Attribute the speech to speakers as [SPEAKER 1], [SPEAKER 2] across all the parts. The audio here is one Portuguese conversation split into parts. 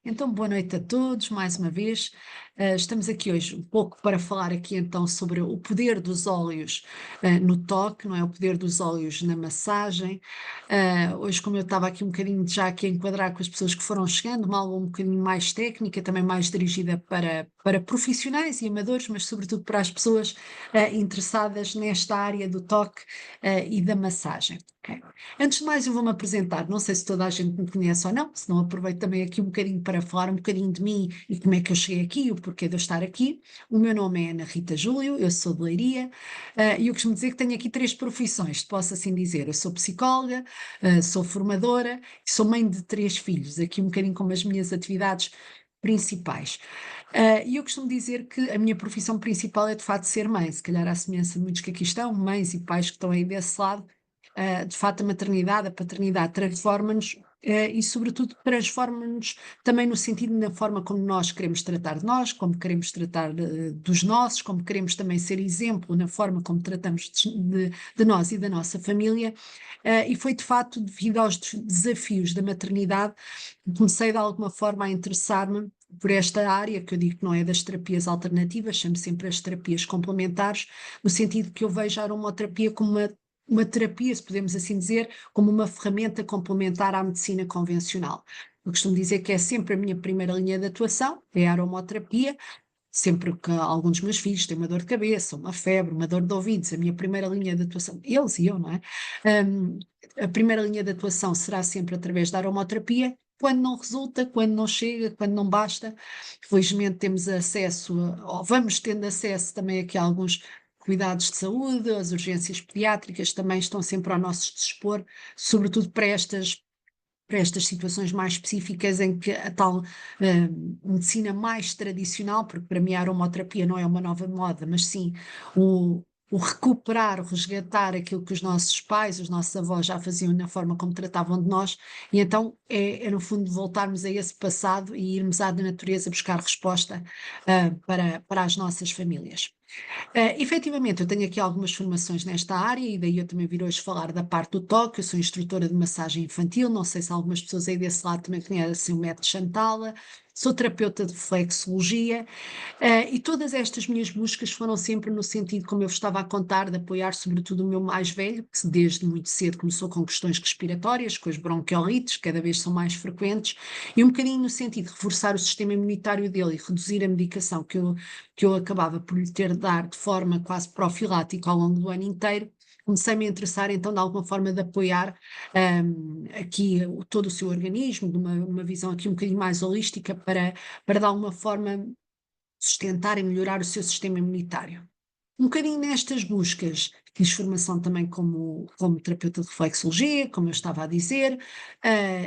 [SPEAKER 1] Então, boa noite a todos, mais uma vez. Estamos aqui hoje um pouco para falar aqui então sobre o poder dos óleos no toque, não é? O poder dos óleos na massagem. Hoje, como eu estava aqui um bocadinho já aqui a enquadrar com as pessoas que foram chegando, uma aula um bocadinho mais técnica, também mais dirigida para profissionais e amadores, mas sobretudo para as pessoas interessadas nesta área do toque e da massagem. Ok? Antes de mais, eu vou-me apresentar. Não sei se toda a gente me conhece ou não, se não aproveito também aqui um bocadinho para falar um bocadinho de mim e como é que eu cheguei aqui e o porquê de eu estar aqui. O meu nome é Ana Rita Júlio, eu sou de Leiria, e eu costumo dizer que tenho aqui três profissões, posso assim dizer. Eu sou psicóloga, sou formadora e sou mãe de três filhos, aqui um bocadinho como as minhas atividades principais. E eu costumo dizer que a minha profissão principal é de facto ser mãe, se calhar à semelhança de muitos que aqui estão, mães e pais que estão aí desse lado. De facto, a maternidade, a paternidade transforma-nos e, sobretudo, transforma-nos também no sentido na forma como nós queremos tratar de nós, como queremos tratar dos nossos, como queremos também ser exemplo na forma como tratamos de nós e da nossa família. E foi, de facto, devido aos desafios da maternidade, que comecei de alguma forma a interessar-me por esta área, que eu digo que não é das terapias alternativas, chamo sempre as terapias complementares, no sentido que eu vejo a aromaterapia como uma terapia, se podemos assim dizer, como uma ferramenta complementar à medicina convencional. Eu costumo dizer que é sempre a minha primeira linha de atuação, é a aromaterapia, sempre que algum dos meus filhos tem uma dor de cabeça, uma febre, uma dor de ouvidos, a minha primeira linha de atuação, eles e eu, não é? Um, a primeira linha de atuação será sempre através da aromaterapia, quando não resulta, quando não chega, quando não basta. Felizmente temos acesso, ou vamos tendo acesso também aqui a alguns cuidados de saúde, as urgências pediátricas também estão sempre ao nosso dispor, sobretudo para estas situações mais específicas em que a tal medicina mais tradicional, porque para mim a aromaterapia não é uma nova moda, mas sim o recuperar, o resgatar aquilo que os nossos pais, os nossos avós já faziam na forma como tratavam de nós, e então é no fundo voltarmos a esse passado e irmos à natureza buscar resposta para as nossas famílias. Efetivamente, eu tenho aqui algumas formações nesta área e daí eu também vir hoje falar da parte do toque. Eu sou instrutora de massagem infantil, não sei se algumas pessoas aí desse lado também conhecem o método Chantala, sou terapeuta de reflexologia, e todas estas minhas buscas foram sempre no sentido, como eu vos estava a contar, de apoiar sobretudo o meu mais velho, que desde muito cedo começou com questões respiratórias, com as bronquiolites, cada vez são mais frequentes, e um bocadinho no sentido de reforçar o sistema imunitário dele e reduzir a medicação que eu acabava por lhe ter de dar de forma quase profilática ao longo do ano inteiro. Comecei-me a interessar então de alguma forma de apoiar aqui todo o seu organismo, de uma visão aqui um bocadinho mais holística para de alguma forma sustentar e melhorar o seu sistema imunitário. Um bocadinho nestas buscas, fiz formação também como terapeuta de reflexologia, como eu estava a dizer.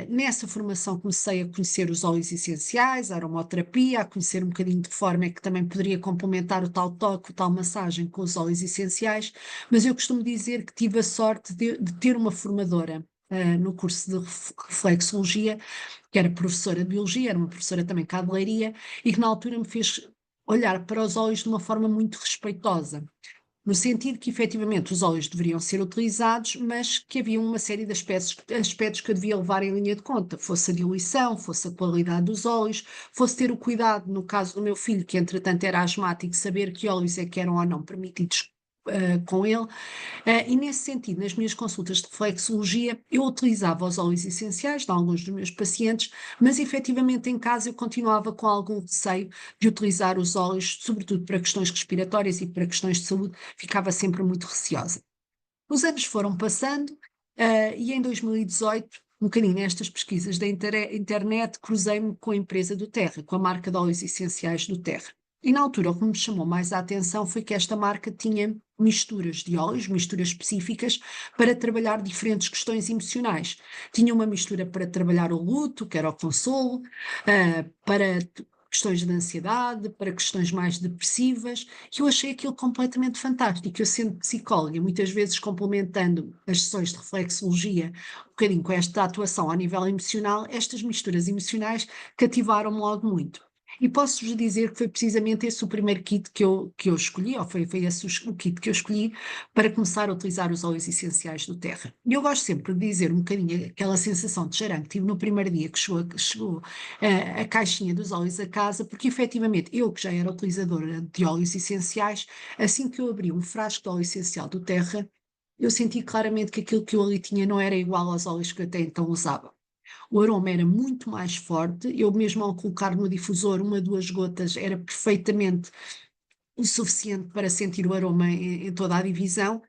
[SPEAKER 1] Nessa formação comecei a conhecer os óleos essenciais, a aromaterapia, a conhecer um bocadinho de que forma é que também poderia complementar o tal toque, o tal massagem com os óleos essenciais, mas eu costumo dizer que tive a sorte de ter uma formadora. No curso de reflexologia, que era professora de biologia, era uma professora também cá de Leiria, e que na altura me fez olhar para os óleos de uma forma muito respeitosa, no sentido que efetivamente os óleos deveriam ser utilizados, mas que havia uma série de aspectos que eu devia levar em linha de conta, fosse a diluição, fosse a qualidade dos óleos, fosse ter o cuidado, no caso do meu filho, que entretanto era asmático, saber que óleos é que eram ou não permitidos com ele. E nesse sentido, nas minhas consultas de reflexologia, eu utilizava os óleos essenciais de alguns dos meus pacientes, mas efetivamente em casa eu continuava com algum receio de utilizar os óleos, sobretudo para questões respiratórias e para questões de saúde, ficava sempre muito receosa. Os anos foram passando, e em 2018, um bocadinho nestas pesquisas da internet, cruzei-me com a empresa do Terra, com a marca de óleos essenciais do Terra. E na altura o que me chamou mais a atenção foi que esta marca tinha misturas de óleos, misturas específicas para trabalhar diferentes questões emocionais. Tinha uma mistura para trabalhar o luto, que era o consolo, para questões de ansiedade, para questões mais depressivas, que eu achei aquilo completamente fantástico. Eu, sendo psicóloga, muitas vezes complementando as sessões de reflexologia um bocadinho com esta atuação ao nível emocional, estas misturas emocionais cativaram-me logo muito. E posso-vos dizer que foi precisamente esse o primeiro kit que eu escolhi, ou foi esse o kit que eu escolhi para começar a utilizar os óleos essenciais do Terra. E eu gosto sempre de dizer um bocadinho aquela sensação de charan que tive no primeiro dia que chegou a caixinha dos óleos a casa, porque efetivamente eu que já era utilizadora de óleos essenciais, assim que eu abri um frasco de óleo essencial do Terra, eu senti claramente que aquilo que eu ali tinha não era igual aos óleos que eu até então usava. O aroma era muito mais forte, eu mesmo ao colocar no difusor uma, duas gotas era perfeitamente o suficiente para sentir o aroma em toda a divisão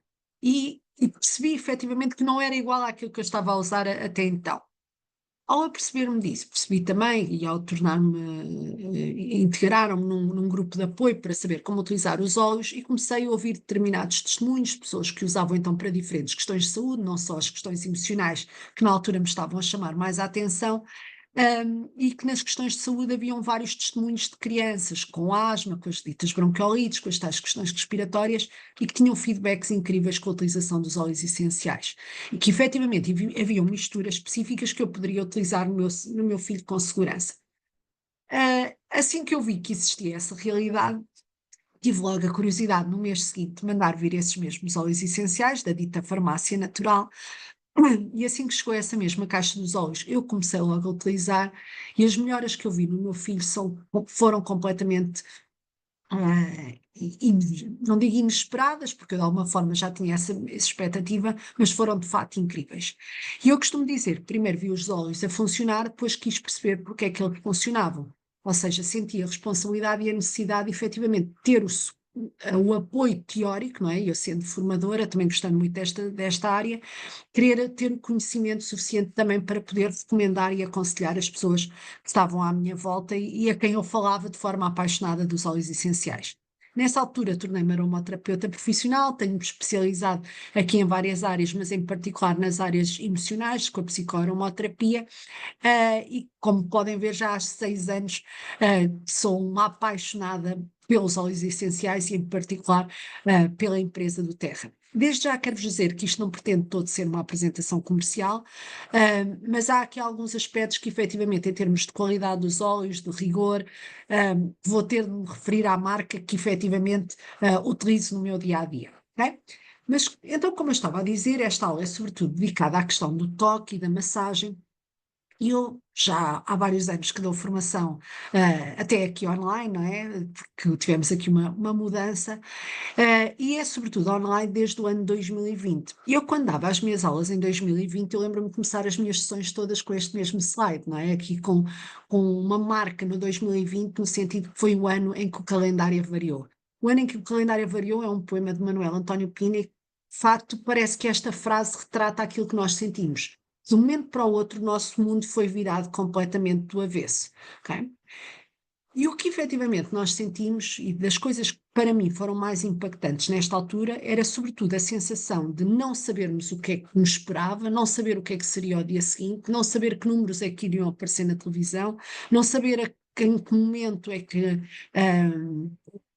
[SPEAKER 1] e percebi efetivamente que não era igual àquilo que eu estava a usar até então. Ao aperceber-me disso, percebi também, e ao integraram-me num grupo de apoio para saber como utilizar os óleos e comecei a ouvir determinados testemunhos de pessoas que usavam então para diferentes questões de saúde, não só as questões emocionais, que na altura me estavam a chamar mais a atenção, e que nas questões de saúde haviam vários testemunhos de crianças com asma, com as ditas bronquiolites, com as tais questões respiratórias e que tinham feedbacks incríveis com a utilização dos óleos essenciais. E que efetivamente haviam misturas específicas que eu poderia utilizar no meu filho com segurança. Assim que eu vi que existia essa realidade, tive logo a curiosidade no mês seguinte de mandar vir esses mesmos óleos essenciais da dita farmácia natural. E assim que chegou essa mesma caixa dos óleos, eu comecei logo a utilizar e as melhoras que eu vi no meu filho foram completamente, não digo inesperadas, porque eu de alguma forma já tinha essa expectativa, mas foram de facto incríveis. E eu costumo dizer que primeiro vi os óleos a funcionar, depois quis perceber porque é que eles funcionavam. Ou seja, senti a responsabilidade e a necessidade de efetivamente ter o apoio teórico, não é? Eu sendo formadora, também gostando muito desta área, querer ter conhecimento suficiente também para poder recomendar e aconselhar as pessoas que estavam à minha volta e a quem eu falava de forma apaixonada dos óleos essenciais. Nessa altura, tornei-me aromaterapeuta profissional, tenho-me especializado aqui em várias áreas, mas em particular nas áreas emocionais, com a psicoaromaterapia, e como podem ver, já há 6 anos sou uma apaixonada pelos óleos essenciais e, em particular, pela empresa do Terra. Desde já quero-vos dizer que isto não pretende todo ser uma apresentação comercial, mas há aqui alguns aspectos que, efetivamente, em termos de qualidade dos óleos, de rigor, vou ter de me referir à marca que, efetivamente, utilizo no meu dia a dia. Ok? Mas, então, como eu estava a dizer, esta aula é sobretudo dedicada à questão do toque e da massagem. E eu já há vários anos que dou formação, até aqui online, não é? Porque tivemos aqui uma mudança, e é sobretudo online desde o ano 2020. Eu, quando dava as minhas aulas em 2020, eu lembro-me de começar as minhas sessões todas com este mesmo slide, não é? Aqui com uma marca no 2020, no sentido que foi o ano em que o calendário variou. O ano em que o calendário variou é um poema de Manuel António Pina e, de facto, parece que esta frase retrata aquilo que nós sentimos. De um momento para o outro, o nosso mundo foi virado completamente do avesso, ok? E o que efetivamente nós sentimos, e das coisas que para mim foram mais impactantes nesta altura, era sobretudo a sensação de não sabermos o que é que nos esperava, não saber o que é que seria o dia seguinte, não saber que números é que iriam aparecer na televisão, não saber em que momento é que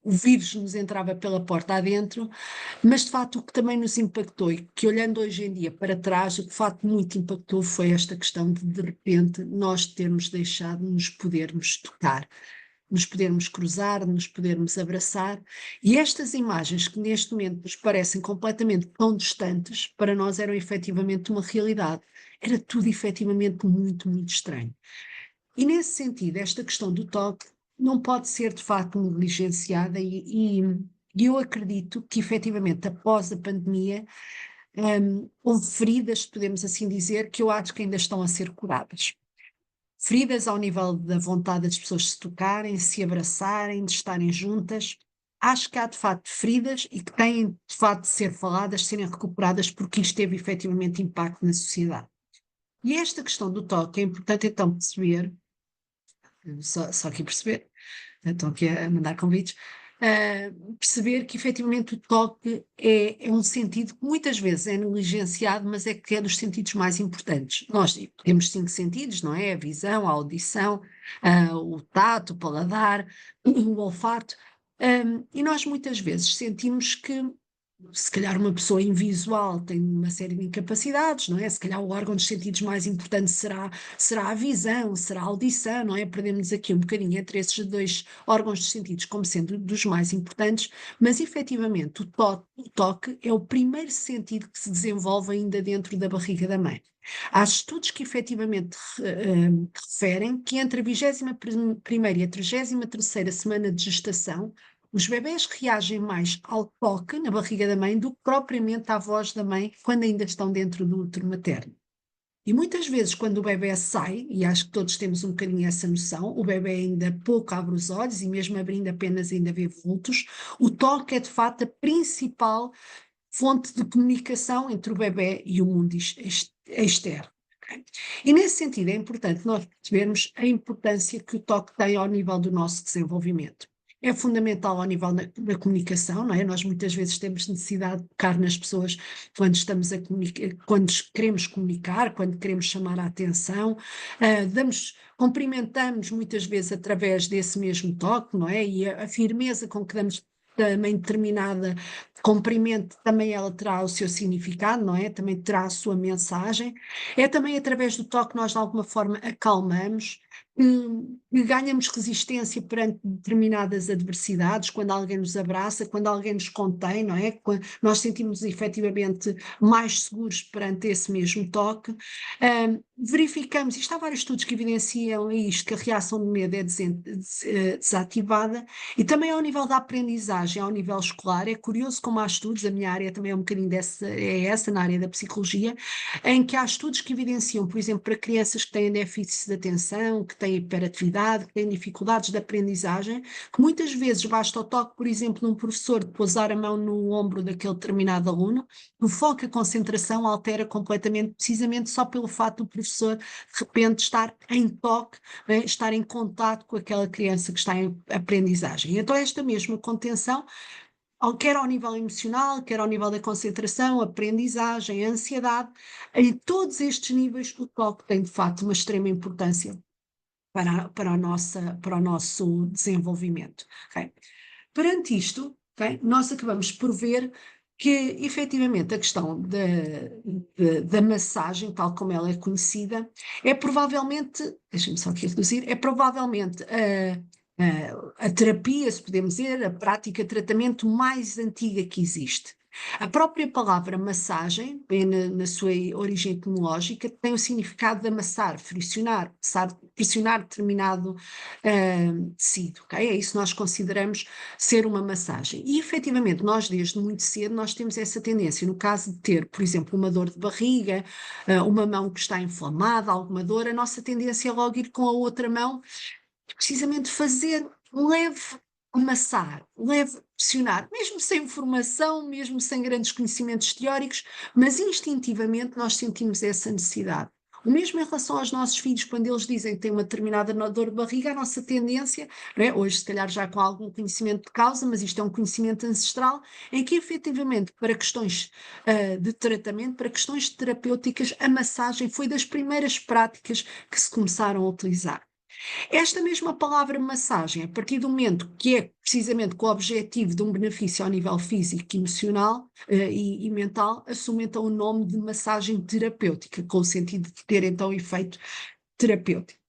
[SPEAKER 1] o vírus nos entrava pela porta adentro, mas de facto o que também nos impactou e que olhando hoje em dia para trás, o que de facto muito impactou foi esta questão de repente nós termos deixado de nos podermos tocar, nos podermos cruzar, nos podermos abraçar, e estas imagens que neste momento nos parecem completamente tão distantes, para nós eram efetivamente uma realidade. Era tudo efetivamente muito, muito estranho. E nesse sentido, esta questão do toque não pode ser de facto negligenciada e eu acredito que efetivamente após a pandemia, houve feridas, podemos assim dizer, que eu acho que ainda estão a ser curadas. Feridas ao nível da vontade das pessoas se tocarem, se abraçarem, de estarem juntas. Acho que há de facto feridas e que têm de facto de ser faladas, serem recuperadas, porque isto teve efetivamente impacto na sociedade. E esta questão do toque é importante então perceber, só aqui perceber, estão aqui a mandar convites, perceber que efetivamente o toque é um sentido que muitas vezes é negligenciado, mas é que é dos sentidos mais importantes. Nós temos 5 sentidos, não é? A visão, a audição, o tato, o paladar, o olfato, e nós muitas vezes sentimos que se calhar uma pessoa invisual tem uma série de incapacidades, não é? Se calhar o órgão dos sentidos mais importante será a visão, será a audição, não é? Perdemos aqui um bocadinho entre esses dois órgãos dos sentidos como sendo dos mais importantes, mas efetivamente o toque é o primeiro sentido que se desenvolve ainda dentro da barriga da mãe. Há estudos que efetivamente referem que entre a 21ª e a 33ª semana de gestação, os bebés reagem mais ao toque na barriga da mãe do que propriamente à voz da mãe quando ainda estão dentro do útero materno. E muitas vezes, quando o bebê sai, e acho que todos temos um bocadinho essa noção, o bebê ainda pouco abre os olhos e mesmo abrindo apenas ainda vê vultos, o toque é de facto a principal fonte de comunicação entre o bebê e o mundo externo. Ok? E nesse sentido é importante nós percebermos a importância que o toque tem ao nível do nosso desenvolvimento. É fundamental ao nível da comunicação, não é? Nós muitas vezes temos necessidade de tocar nas pessoas quando estamos a comunicar, quando queremos comunicar, quando queremos chamar a atenção, cumprimentamos muitas vezes através desse mesmo toque, não é? E a firmeza com que damos também determinada cumprimento, também ela terá o seu significado, não é? Também terá a sua mensagem. É também através do toque que nós de alguma forma acalmamos, que ganhamos resistência perante determinadas adversidades, quando alguém nos abraça, quando alguém nos contém, não é? Quando nós sentimos efetivamente mais seguros perante esse mesmo toque. Verificamos, e há vários estudos que evidenciam isto, que a reação de medo é desativada, e também ao nível da aprendizagem, ao nível escolar, é curioso como há estudos, a minha área também é um bocadinho essa, na área da psicologia, em que há estudos que evidenciam, por exemplo, para crianças que têm déficit de atenção, que têm hiperatividade, que têm dificuldades de aprendizagem, que muitas vezes basta o toque, por exemplo, de um professor de pousar a mão no ombro daquele determinado aluno, o foco, a concentração altera completamente, precisamente só pelo fato do professor, de repente, estar em toque, né, estar em contato com aquela criança que está em aprendizagem. Então, esta mesma contenção, quer ao nível emocional, quer ao nível da concentração, aprendizagem, ansiedade, em todos estes níveis, o toque tem, de facto, uma extrema importância para o nosso desenvolvimento. Okay? Perante isto, okay, nós acabamos por ver que, efetivamente, a questão da massagem, tal como ela é conhecida, é provavelmente, deixa-me só aqui reduzir, é provavelmente a terapia, se podemos dizer, a prática de tratamento mais antiga que existe. A própria palavra massagem, bem na sua origem etimológica, tem o significado de amassar, pressionar determinado tecido, ok? É isso que nós consideramos ser uma massagem. E efetivamente, nós desde muito cedo, nós temos essa tendência, no caso de ter, por exemplo, uma dor de barriga, uma mão que está inflamada, alguma dor, a nossa tendência é logo ir com a outra mão, precisamente fazer leve amassar, leve pressionar, mesmo sem formação, mesmo sem grandes conhecimentos teóricos, mas instintivamente nós sentimos essa necessidade. O mesmo em relação aos nossos filhos, quando eles dizem que têm uma determinada dor de barriga, a nossa tendência, não é? Hoje se calhar já com algum conhecimento de causa, mas isto é um conhecimento ancestral, em que efetivamente para questões de tratamento, para questões terapêuticas, a massagem foi das primeiras práticas que se começaram a utilizar. Esta mesma palavra massagem, a partir do momento que é precisamente com o objetivo de um benefício ao nível físico, emocional e mental, assume então o nome de massagem terapêutica, com o sentido de ter então efeito terapêutico.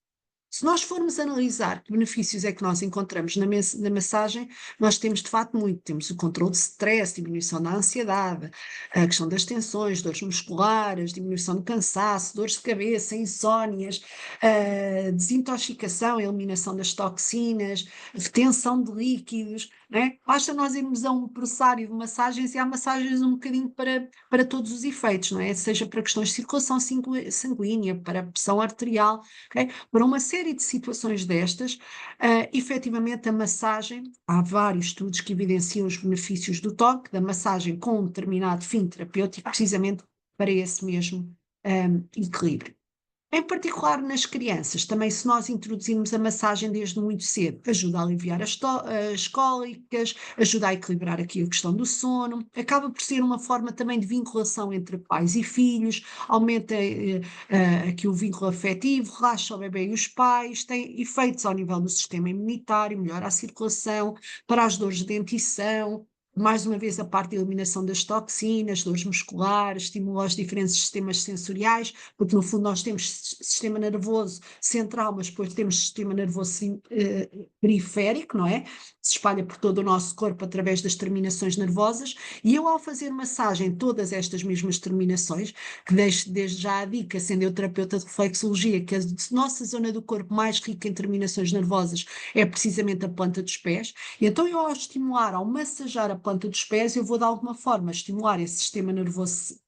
[SPEAKER 1] Se nós formos analisar que benefícios é que nós encontramos na massagem, nós temos de facto muito. Temos o controle de stress, diminuição da ansiedade, a questão das tensões, dores musculares, diminuição do cansaço, dores de cabeça, insónias, desintoxicação, eliminação das toxinas, retenção de líquidos, né? Basta nós irmos a um pressário de massagens e há massagens um bocadinho para todos os efeitos, não é? Seja para questões de circulação sanguínea, para pressão arterial, ok? Para uma série de situações destas, efetivamente a massagem, há vários estudos que evidenciam os benefícios do toque, da massagem com um determinado fim terapêutico, precisamente para esse mesmo equilíbrio. Em particular nas crianças, também se nós introduzirmos a massagem desde muito cedo, ajuda a aliviar as cólicas, ajuda a equilibrar aqui a questão do sono, acaba por ser uma forma também de vinculação entre pais e filhos, aumenta aqui o vínculo afetivo, relaxa o bebê e os pais, tem efeitos ao nível do sistema imunitário, melhora a circulação, para as dores de dentição, mais uma vez a parte da eliminação das toxinas, dores musculares, estimula os diferentes sistemas sensoriais, porque no fundo nós temos sistema nervoso central, mas depois temos sistema nervoso periférico, não é? Se espalha por todo o nosso corpo através das terminações nervosas, e eu ao fazer massagem em todas estas mesmas terminações, que deixo desde já a dica, sendo eu terapeuta de reflexologia, que a nossa zona do corpo mais rica em terminações nervosas é precisamente a planta dos pés, e então eu ao estimular, ao massajar a planta dos pés, eu vou de alguma forma estimular esse sistema nervoso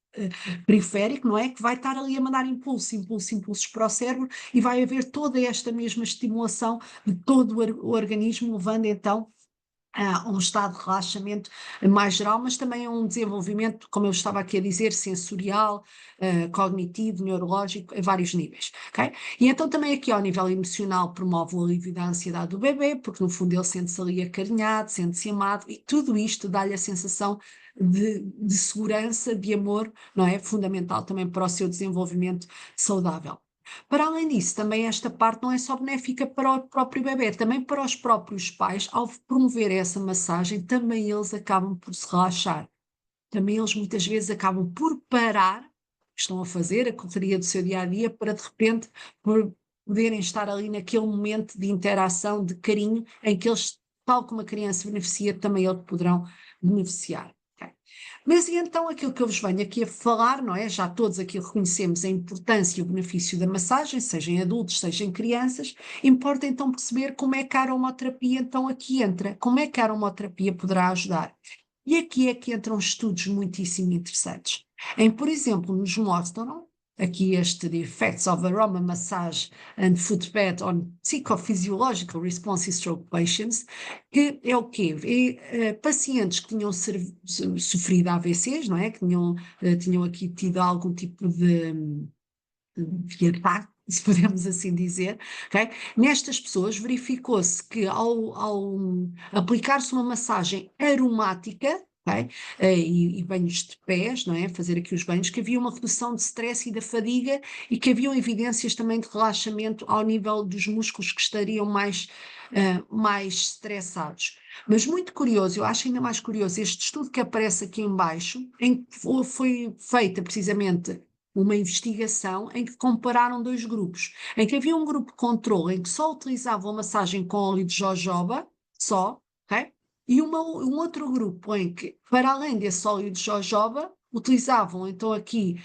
[SPEAKER 1] periférico, não é? Que vai estar ali a mandar impulsos para o cérebro e vai haver toda esta mesma estimulação de todo o organismo, levando então a um estado de relaxamento mais geral, mas também a um desenvolvimento, como eu estava aqui a dizer, sensorial, cognitivo, neurológico, a vários níveis, ok? E então também aqui ao nível emocional promove o alívio da ansiedade do bebê, porque no fundo ele sente-se ali acarinhado, sente-se amado, e tudo isto dá-lhe a sensação de segurança, de amor, não é? Fundamental também para o seu desenvolvimento saudável. Para além disso, também esta parte não é só benéfica para o próprio bebê, também para os próprios pais, ao promover essa massagem, também eles acabam por se relaxar. Também eles muitas vezes acabam por parar, estão a fazer a correria do seu dia a dia, para de repente poderem estar ali naquele momento de interação, de carinho, em que eles, tal como a criança beneficia, também eles poderão beneficiar. Ok? Mas e então aquilo que eu vos venho aqui a falar, não é? Já todos aqui reconhecemos a importância e o benefício da massagem, seja em adultos, seja em crianças, importa então perceber como é que a aromaterapia então aqui entra, como é que a aromaterapia poderá ajudar. E aqui é que entram estudos muitíssimo interessantes, em, por exemplo, nos mostram aqui este The Effects of Aroma Massage and Foot Bath on Psychophysiological Response in Stroke Patients, que é o quê? Pacientes que tinham sofrido AVCs, não é? Que tinham aqui tido algum tipo de ataque, se podemos assim dizer, ok? Nestas pessoas verificou-se que ao aplicar-se uma massagem aromática, ok? E banhos de pés, não é? Fazer aqui os banhos, que havia uma redução de stress e da fadiga e que haviam evidências também de relaxamento ao nível dos músculos que estariam mais estressados. Mas muito curioso, eu acho ainda mais curioso este estudo que aparece aqui em baixo, em que foi feita precisamente uma investigação em que compararam dois grupos, em que havia um grupo controle em que só utilizavam massagem com óleo de jojoba, só, ok? E um outro grupo em que, para além desse óleo de jojoba, utilizavam então aqui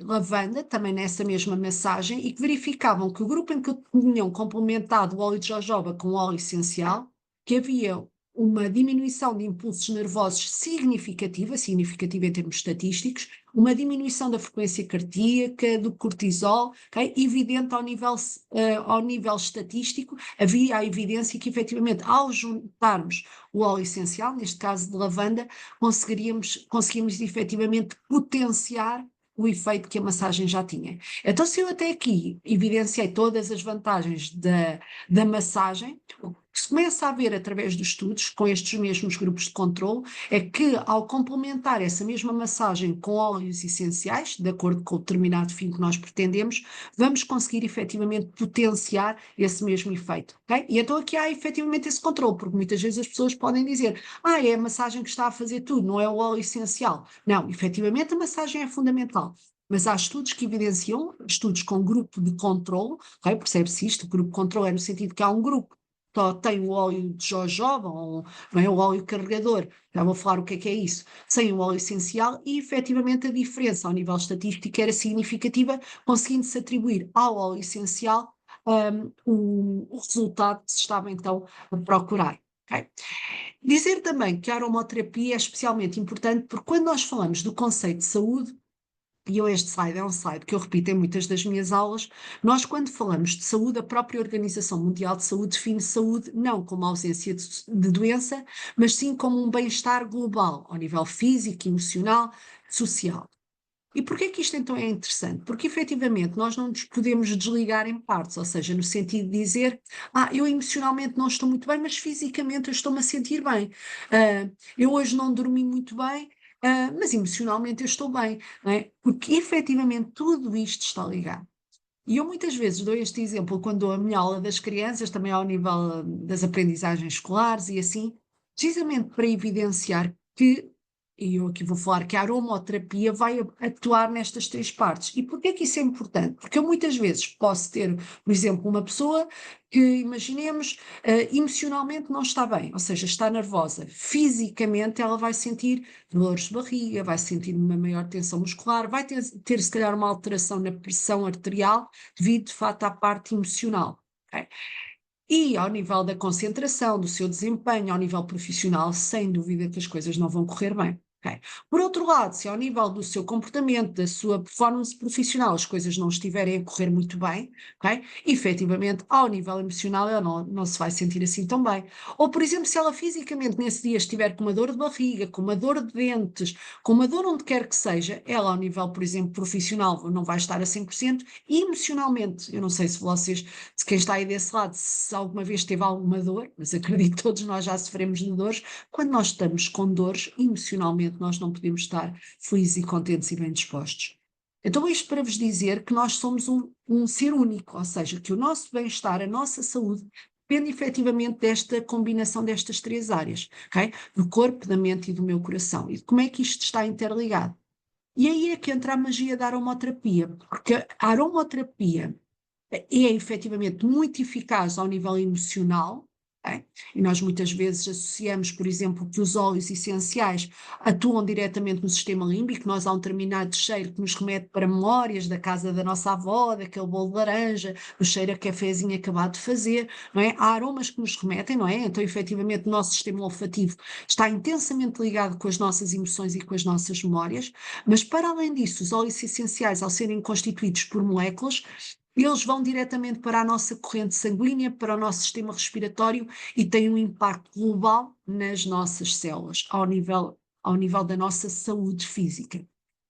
[SPEAKER 1] lavanda, também nessa mesma massagem, e que verificavam que o grupo em que tinham complementado o óleo de jojoba com óleo essencial, que havia uma diminuição de impulsos nervosos significativa em termos estatísticos, uma diminuição da frequência cardíaca, do cortisol, okay? Evidente ao nível estatístico, havia a evidência que efetivamente ao juntarmos o óleo essencial, neste caso de lavanda, conseguimos efetivamente potenciar o efeito que a massagem já tinha. Então, se eu até aqui evidenciei todas as vantagens da massagem, o que se começa a ver através dos estudos, com estes mesmos grupos de controle, é que ao complementar essa mesma massagem com óleos essenciais, de acordo com o determinado fim que nós pretendemos, vamos conseguir efetivamente potenciar esse mesmo efeito, ok? E então aqui há efetivamente esse controle, porque muitas vezes as pessoas podem dizer, é a massagem que está a fazer tudo, não é o óleo essencial. Não, efetivamente a massagem é fundamental. Mas há estudos que evidenciam, estudos com grupo de controle, okay? Percebe-se isto, o grupo de controle é no sentido que há um grupo só tem o óleo de jojoba, não é, o óleo carregador, já vou falar o que é isso, sem o óleo essencial, e efetivamente a diferença ao nível estatístico era significativa, conseguindo-se atribuir ao óleo essencial o resultado que se estava então a procurar. Okay? Dizer também que a aromaterapia é especialmente importante porque quando nós falamos do conceito de saúde, e este slide é um slide que eu repito em muitas das minhas aulas, nós quando falamos de saúde, a própria Organização Mundial de Saúde define saúde não como ausência de doença, mas sim como um bem-estar global, ao nível físico, emocional, social. E porquê que isto então é interessante? Porque efetivamente nós não nos podemos desligar em partes, ou seja, no sentido de dizer, eu emocionalmente não estou muito bem, mas fisicamente eu estou-me a sentir bem. Eu hoje não dormi muito bem, mas emocionalmente eu estou bem, não é? Porque efetivamente tudo isto está ligado. E eu muitas vezes dou este exemplo quando dou a minha aula das crianças, também ao nível das aprendizagens escolares e assim, precisamente para evidenciar que, e eu aqui vou falar que a aromaterapia vai atuar nestas três partes. E porquê que isso é importante? Porque eu muitas vezes posso ter, por exemplo, uma pessoa que, imaginemos, emocionalmente não está bem, ou seja, está nervosa. Fisicamente ela vai sentir dores de barriga, vai sentir uma maior tensão muscular, vai ter se calhar uma alteração na pressão arterial devido de facto à parte emocional. Ok? E ao nível da concentração, do seu desempenho, ao nível profissional, sem dúvida que as coisas não vão correr bem. Ok? Por outro lado, se ao nível do seu comportamento, da sua performance profissional, as coisas não estiverem a correr muito bem, ok? Efetivamente, ao nível emocional, ela não se vai sentir assim tão bem. Ou, por exemplo, se ela fisicamente nesse dia estiver com uma dor de barriga, com uma dor de dentes, com uma dor onde quer que seja, ela ao nível, por exemplo, profissional não vai estar a 100%, e emocionalmente, eu não sei se vocês, se quem está aí desse lado, se alguma vez teve alguma dor, mas acredito que todos nós já sofremos de dores, quando nós estamos com dores, emocionalmente nós não podemos estar felizes e contentes e bem dispostos. Então, isto para vos dizer que nós somos um ser único, ou seja, que o nosso bem-estar, a nossa saúde, depende efetivamente desta combinação destas três áreas, ok? Do corpo, da mente e do meu coração. E de como é que isto está interligado? E aí é que entra a magia da aromaterapia, porque a aromaterapia é efetivamente muito eficaz ao nível emocional, ok? E nós muitas vezes associamos, por exemplo, que os óleos essenciais atuam diretamente no sistema límbico, nós há um determinado cheiro que nos remete para memórias da casa da nossa avó, daquele bolo de laranja, do cheiro a cafezinho acabado de fazer, não é? Há aromas que nos remetem, não é? Então, efetivamente, o nosso sistema olfativo está intensamente ligado com as nossas emoções e com as nossas memórias, mas para além disso, os óleos essenciais, ao serem constituídos por moléculas, eles vão diretamente para a nossa corrente sanguínea, para o nosso sistema respiratório e têm um impacto global nas nossas células, ao nível da nossa saúde física.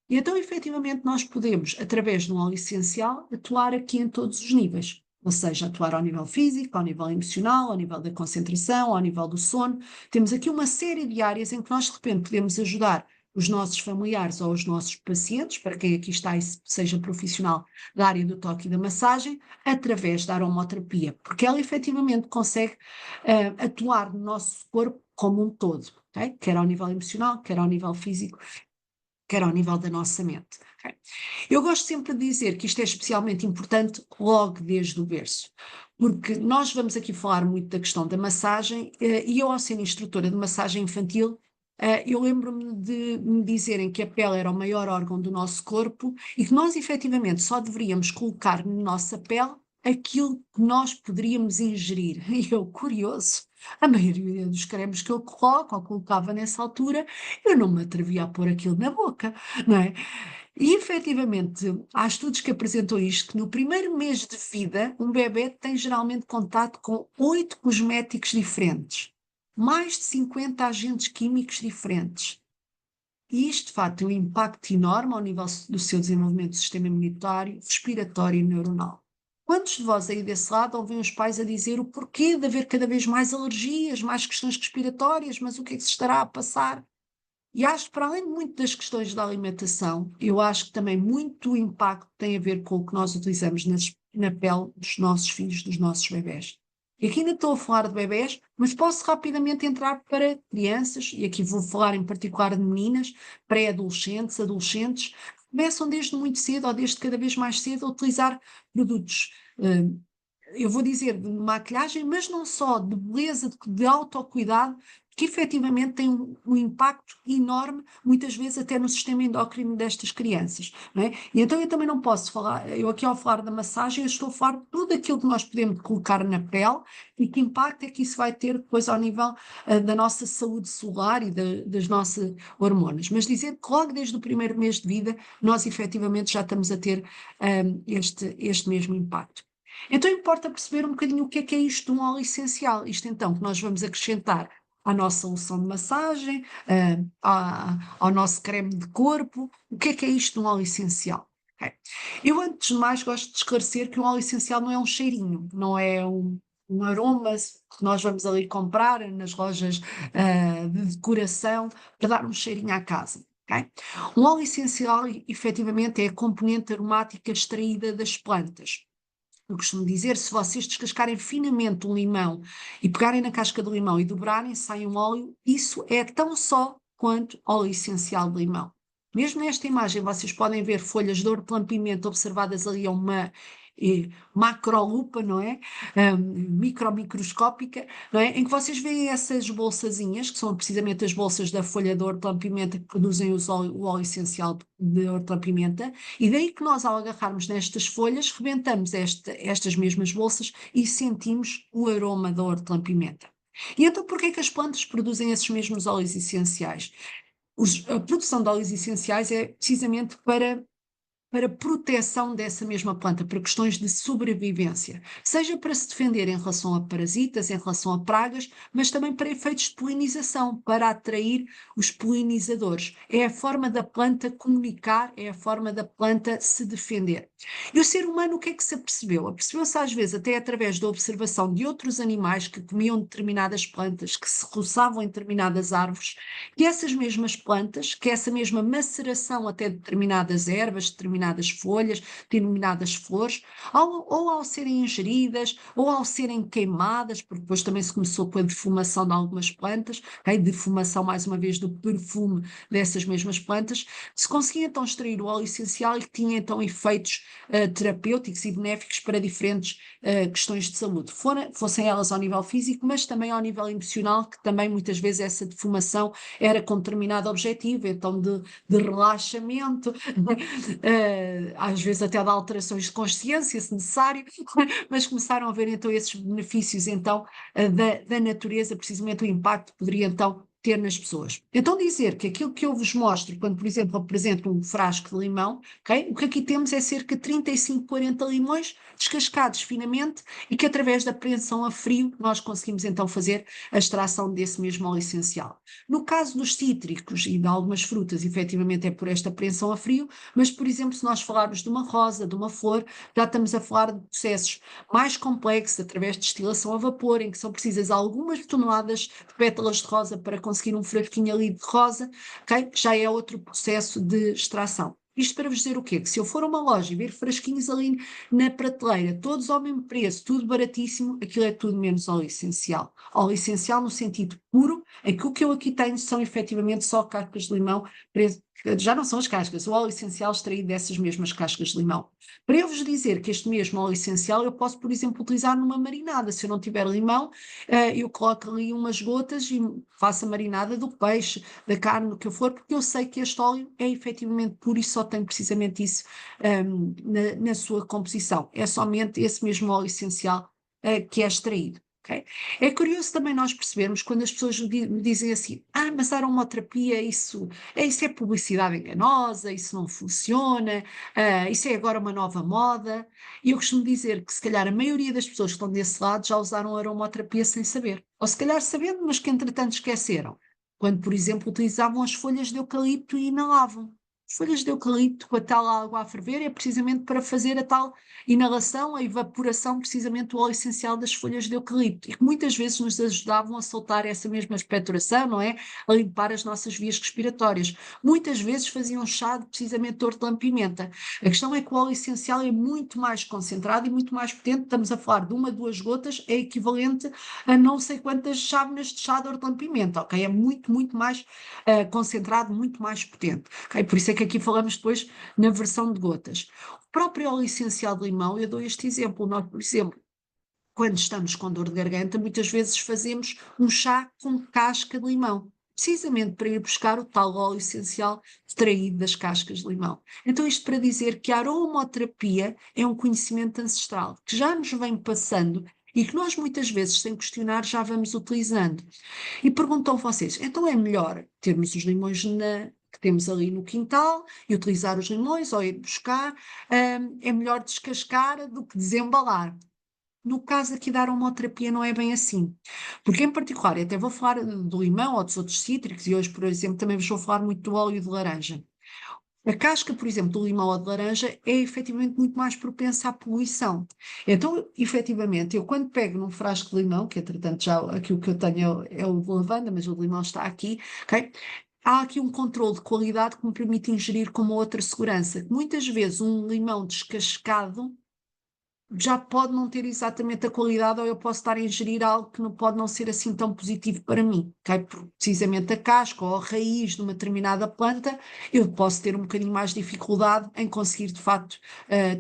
[SPEAKER 1] E então, efetivamente, nós podemos, através de um óleo essencial, atuar aqui em todos os níveis. Ou seja, atuar ao nível físico, ao nível emocional, ao nível da concentração, ao nível do sono. Temos aqui uma série de áreas em que nós, de repente, podemos ajudar os nossos familiares ou os nossos pacientes, para quem aqui está e seja profissional da área do toque e da massagem, através da aromaterapia, porque ela efetivamente consegue atuar no nosso corpo como um todo, okay? Quer ao nível emocional, quer ao nível físico, quer ao nível da nossa mente. Okay? Eu gosto sempre de dizer que isto é especialmente importante logo desde o berço, porque nós vamos aqui falar muito da questão da massagem, e eu, ao ser instrutora de massagem infantil, eu lembro-me de me dizerem que a pele era o maior órgão do nosso corpo e que nós efetivamente só deveríamos colocar na nossa pele aquilo que nós poderíamos ingerir. E eu, curioso, a maioria dos cremes que eu coloco ou colocava nessa altura, eu não me atrevia a pôr aquilo na boca, não é? E efetivamente, há estudos que apresentam isto, que no primeiro mês de vida, um bebê tem geralmente contato com 8 cosméticos diferentes, mais de 50 agentes químicos diferentes. E isto, de facto, tem um impacto enorme ao nível do seu desenvolvimento do sistema imunitário, respiratório e neuronal. Quantos de vós aí desse lado ouvem os pais a dizer o porquê de haver cada vez mais alergias, mais questões respiratórias, mas o que é que se estará a passar? E acho que, para além de muito das questões da alimentação, eu acho que também muito impacto tem a ver com o que nós utilizamos na pele dos nossos filhos, dos nossos bebés. E aqui ainda estou a falar de bebés, mas posso rapidamente entrar para crianças, e aqui vou falar em particular de meninas, pré-adolescentes, adolescentes, que começam desde muito cedo ou desde cada vez mais cedo a utilizar produtos eu vou dizer de maquilhagem, mas não só, de beleza, de autocuidado, que efetivamente tem um impacto enorme, muitas vezes até no sistema endócrino destas crianças, não é? E então eu também não posso falar, eu aqui ao falar da massagem, eu estou a falar de tudo aquilo que nós podemos colocar na pele e que impacto é que isso vai ter depois ao nível da nossa saúde celular e das nossas hormonas. Mas dizer que logo desde o primeiro mês de vida, nós efetivamente já estamos a ter este mesmo impacto. Então importa perceber um bocadinho o que é isto de um óleo essencial. Isto então que nós vamos acrescentar à nossa loção de massagem, ao nosso creme de corpo. O que é isto de um óleo essencial? Ok. Eu, antes de mais, gosto de esclarecer que um óleo essencial não é um cheirinho, não é um aroma que nós vamos ali comprar nas lojas de decoração para dar um cheirinho à casa. Ok? Um óleo essencial, efetivamente, é a componente aromática extraída das plantas. Eu costumo dizer, se vocês descascarem finamente um limão e pegarem na casca do limão e dobrarem, sai um óleo, isso é tão só quanto óleo essencial de limão. Mesmo nesta imagem vocês podem ver folhas de hortelã-pimenta observadas ali a uma macrolupa, não é? Microscópica, não é? Em que vocês veem essas bolsazinhas, que são precisamente as bolsas da folha de hortelã-pimenta que produzem o óleo essencial de hortelã-pimenta, e daí que nós, ao agarrarmos nestas folhas, rebentamos estas mesmas bolsas e sentimos o aroma da hortelã-pimenta. E então, por que é que as plantas produzem esses mesmos óleos essenciais? A produção de óleos essenciais é precisamente para proteção dessa mesma planta, para questões de sobrevivência, seja para se defender em relação a parasitas, em relação a pragas, mas também para efeitos de polinização, para atrair os polinizadores. É a forma da planta comunicar, é a forma da planta se defender. E o ser humano, o que é que se apercebeu? Apercebeu-se às vezes até através da observação de outros animais que comiam determinadas plantas, que se roçavam em determinadas árvores, que essas mesmas plantas, que essa mesma maceração até de determinadas ervas, determinadas folhas, determinadas flores, ou ao serem ingeridas, ou ao serem queimadas, porque depois também se começou com a defumação de algumas plantas, okay? Defumação mais uma vez do perfume dessas mesmas plantas, se conseguia então extrair o óleo essencial e que tinha então efeitos terapêuticos e benéficos para diferentes questões de saúde, fossem elas ao nível físico, mas também ao nível emocional, que também muitas vezes essa defumação era com determinado objetivo, então de relaxamento, às vezes até de alterações de consciência, se necessário, mas começaram a ver então esses benefícios então da natureza, precisamente o impacto que poderia então ter nas pessoas. Então dizer que aquilo que eu vos mostro, quando por exemplo apresento um frasco de limão, okay, o que aqui temos é cerca de 35, 40 limões descascados finamente e que através da apreensão a frio nós conseguimos então fazer a extração desse mesmo óleo essencial. No caso dos cítricos e de algumas frutas, efetivamente é por esta apreensão a frio, mas por exemplo se nós falarmos de uma rosa, de uma flor, já estamos a falar de processos mais complexos através de destilação a vapor, em que são precisas algumas toneladas de pétalas de rosa para conseguir um frasquinho ali de rosa, okay? Já é outro processo de extração. Isto para vos dizer o quê? Que se eu for a uma loja e ver frasquinhos ali na prateleira, todos ao mesmo preço, tudo baratíssimo, aquilo é tudo menos óleo essencial. Óleo essencial no sentido puro, é que o que eu aqui tenho são efetivamente só cascas de limão, já não são as cascas, o óleo essencial extraído dessas mesmas cascas de limão. Para eu vos dizer que este mesmo óleo essencial eu posso, por exemplo, utilizar numa marinada. Se eu não tiver limão, eu coloco ali umas gotas e faço a marinada do peixe, da carne, do que for, porque eu sei que este óleo é efetivamente puro e só tem precisamente isso na sua composição. É somente esse mesmo óleo essencial que é extraído. Okay? É curioso também nós percebermos quando as pessoas me dizem assim, mas a aromaterapia, isso é publicidade enganosa, isso não funciona, isso é agora uma nova moda, e eu costumo dizer que se calhar a maioria das pessoas que estão desse lado já usaram aromaterapia sem saber, ou se calhar sabendo, mas que entretanto esqueceram, quando por exemplo utilizavam as folhas de eucalipto e inalavam. Folhas de eucalipto com a tal água a ferver é precisamente para fazer a tal inalação, a evaporação precisamente do óleo essencial das folhas de eucalipto e que muitas vezes nos ajudavam a soltar essa mesma expectoração, não é? A limpar as nossas vias respiratórias. Muitas vezes faziam chá de precisamente de hortelã-pimenta. A questão é que o óleo essencial é muito mais concentrado e muito mais potente, estamos a falar de 1, 2 gotas, é equivalente a não sei quantas chávenas de chá de hortelã-pimenta, ok? É muito, muito mais concentrado, muito mais potente, ok? Por isso é que aqui falamos depois na versão de gotas. O próprio óleo essencial de limão, eu dou este exemplo, nós, por exemplo, quando estamos com dor de garganta, muitas vezes fazemos um chá com casca de limão, precisamente para ir buscar o tal óleo essencial extraído das cascas de limão. Então isto para dizer que a aromaterapia é um conhecimento ancestral, que já nos vem passando e que nós muitas vezes, sem questionar, já vamos utilizando. E perguntam vocês, então é melhor termos os limões que temos ali no quintal e utilizar os limões ou ir buscar, é melhor descascar do que desembalar. No caso aqui da aromaterapia não é bem assim, porque em particular, e até vou falar do limão ou dos outros cítricos, e hoje, por exemplo, também vos vou falar muito do óleo de laranja. A casca, por exemplo, do limão ou de laranja é efetivamente muito mais propensa à poluição. Então, efetivamente, eu quando pego num frasco de limão, que entretanto já aqui o que eu tenho é o de lavanda, mas o de limão está aqui, ok? Há aqui um controle de qualidade que me permite ingerir com uma outra segurança. Muitas vezes um limão descascado já pode não ter exatamente a qualidade, ou eu posso estar a ingerir algo que não pode não ser assim tão positivo para mim, ok? Porque precisamente a casca ou a raiz de uma determinada planta, eu posso ter um bocadinho mais de dificuldade em conseguir, de facto,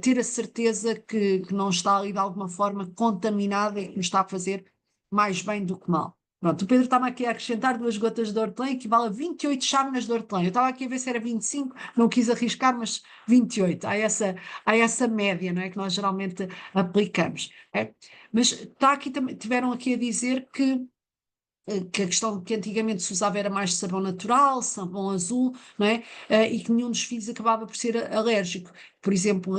[SPEAKER 1] ter a certeza que não está ali de alguma forma contaminada e que me está a fazer mais bem do que mal. Pronto, o Pedro estava aqui a acrescentar 2 gotas de hortelã, equivale a 28 chávenas de hortelã. Eu estava aqui a ver se era 25, não quis arriscar, mas 28. Há essa média, não é, que nós geralmente aplicamos. É? Mas está aqui, tiveram aqui a dizer que a questão que antigamente se usava era mais sabão natural, sabão azul, não é? E que nenhum dos filhos acabava por ser alérgico. Por exemplo,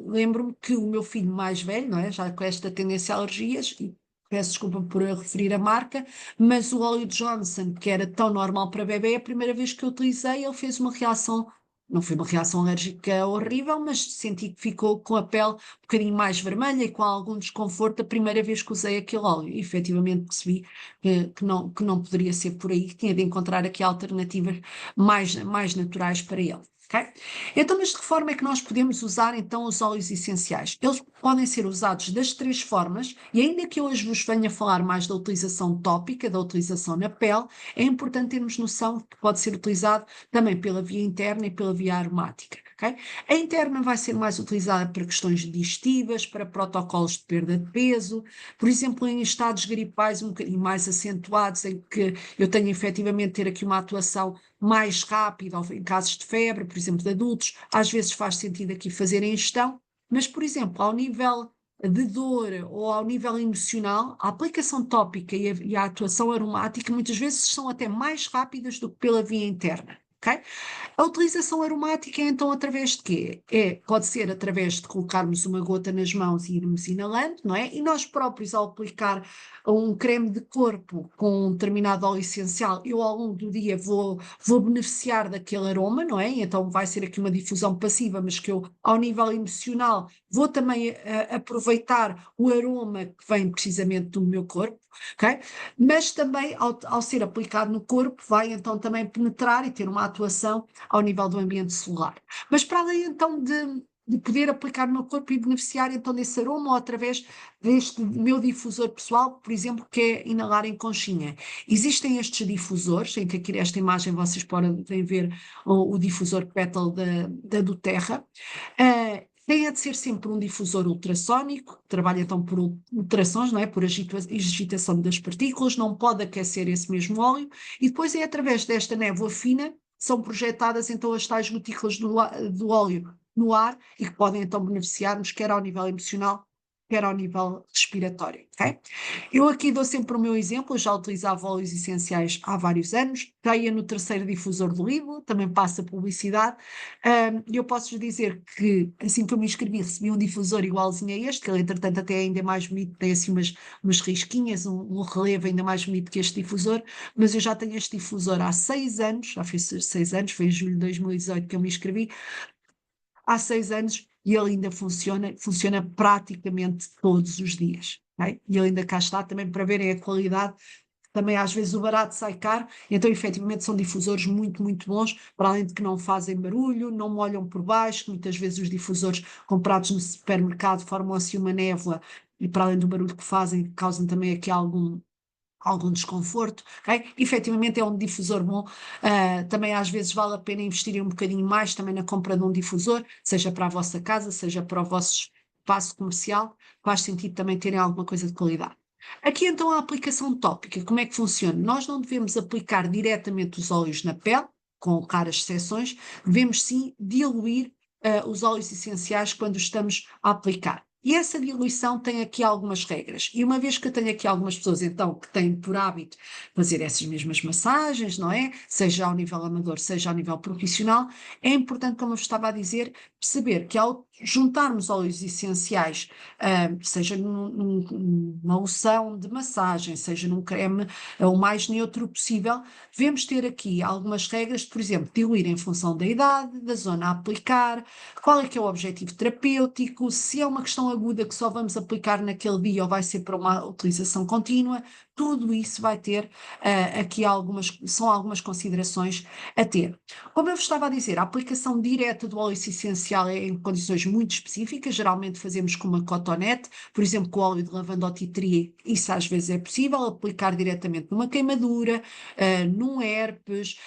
[SPEAKER 1] lembro-me que o meu filho mais velho, não é? Já com esta tendência a alergias, e peço desculpa por referir a marca, mas o óleo de Johnson, que era tão normal para bebê, a primeira vez que eu utilizei, ele fez uma reação. Não foi uma reação alérgica horrível, mas senti que ficou com a pele um bocadinho mais vermelha e com algum desconforto a primeira vez que usei aquele óleo. E efetivamente percebi que não poderia ser por aí, que tinha de encontrar aqui alternativas mais naturais para ele. Okay? Então, mas de que forma é que nós podemos usar então os óleos essenciais? Eles podem ser usados das 3 formas, e ainda que hoje vos venha a falar mais da utilização tópica, da utilização na pele, é importante termos noção que pode ser utilizado também pela via interna e pela via aromática. Okay? A interna vai ser mais utilizada para questões digestivas, para protocolos de perda de peso, por exemplo, em estados gripais um bocadinho mais acentuados, em que eu tenho efetivamente de ter aqui uma atuação mais rápida, ou em casos de febre, por exemplo, de adultos, às vezes faz sentido aqui fazer a ingestão, mas, por exemplo, ao nível de dor ou ao nível emocional, a aplicação tópica e a atuação aromática muitas vezes são até mais rápidas do que pela via interna. Okay? A utilização aromática é então através de quê? Pode ser através de colocarmos uma gota nas mãos e irmos inalando, não é? E nós próprios, ao aplicar um creme de corpo com um determinado óleo essencial, eu ao longo do dia vou beneficiar daquele aroma, não é? Então vai ser aqui uma difusão passiva, mas que eu, ao nível emocional, vou também aproveitar o aroma que vem precisamente do meu corpo, ok? Mas também, ao ser aplicado no corpo, vai então também penetrar e ter uma atuação ao nível do ambiente solar. Mas para além então de poder aplicar no meu corpo e beneficiar então desse aroma ou através deste meu difusor pessoal, por exemplo, que é inalar em conchinha. Existem estes difusores, em que aqui nesta imagem vocês podem ver o difusor Petal da Doterra. Tem a de ser sempre um difusor ultrassónico, que trabalha então por ultrassons, não é? Por agitação das partículas, não pode aquecer esse mesmo óleo, e depois é através desta névoa fina são projetadas então as tais gotículas do óleo no ar e que podem então beneficiar-nos quer ao nível emocional, quer ao nível respiratório, ok? Eu aqui dou sempre o meu exemplo, eu já utilizava óleos essenciais há vários anos, já ia no terceiro difusor do livro, também passa publicidade, e eu posso-vos dizer que assim que eu me inscrevi recebi um difusor igualzinho a este, que ele entretanto até é ainda mais bonito, tem assim umas risquinhas, um relevo ainda mais bonito que este difusor, mas eu já tenho este difusor há 6 anos, já fiz 6 anos, foi em julho de 2018 que eu me inscrevi, há 6 anos e ele ainda funciona praticamente todos os dias. Okay? E ele ainda cá está também para verem a qualidade. Também às vezes o barato sai caro, então efetivamente são difusores muito, muito bons, para além de que não fazem barulho, não molham por baixo, muitas vezes os difusores comprados no supermercado formam assim uma névoa e para além do barulho que fazem, causam também aqui algum desconforto, ok? Efetivamente é um difusor bom, também às vezes vale a pena investir um bocadinho mais também na compra de um difusor, seja para a vossa casa, seja para o vosso espaço comercial, faz sentido também terem alguma coisa de qualidade. Aqui então a aplicação tópica, como é que funciona? Nós não devemos aplicar diretamente os óleos na pele, com raras exceções, devemos sim diluir os óleos essenciais quando estamos a aplicar. E essa diluição tem aqui algumas regras. E uma vez que eu tenho aqui algumas pessoas, então, que têm por hábito fazer essas mesmas massagens, não é? Seja ao nível amador, seja ao nível profissional, é importante, como eu estava a dizer, perceber que ao juntarmos óleos essenciais, seja numa loção de massagem, seja num creme o mais neutro possível, devemos ter aqui algumas regras, por exemplo, diluir em função da idade, da zona a aplicar, qual é que é o objetivo terapêutico, se é uma questão aguda que só vamos aplicar naquele dia ou vai ser para uma utilização contínua, tudo isso vai ter aqui são algumas considerações a ter. Como eu vos estava a dizer, a aplicação direta do óleo essencial é em condições muito específicas, geralmente fazemos com uma cotonete, por exemplo, com óleo de lavanda ou tea tree, isso às vezes é possível, aplicar diretamente numa queimadura, num herpes,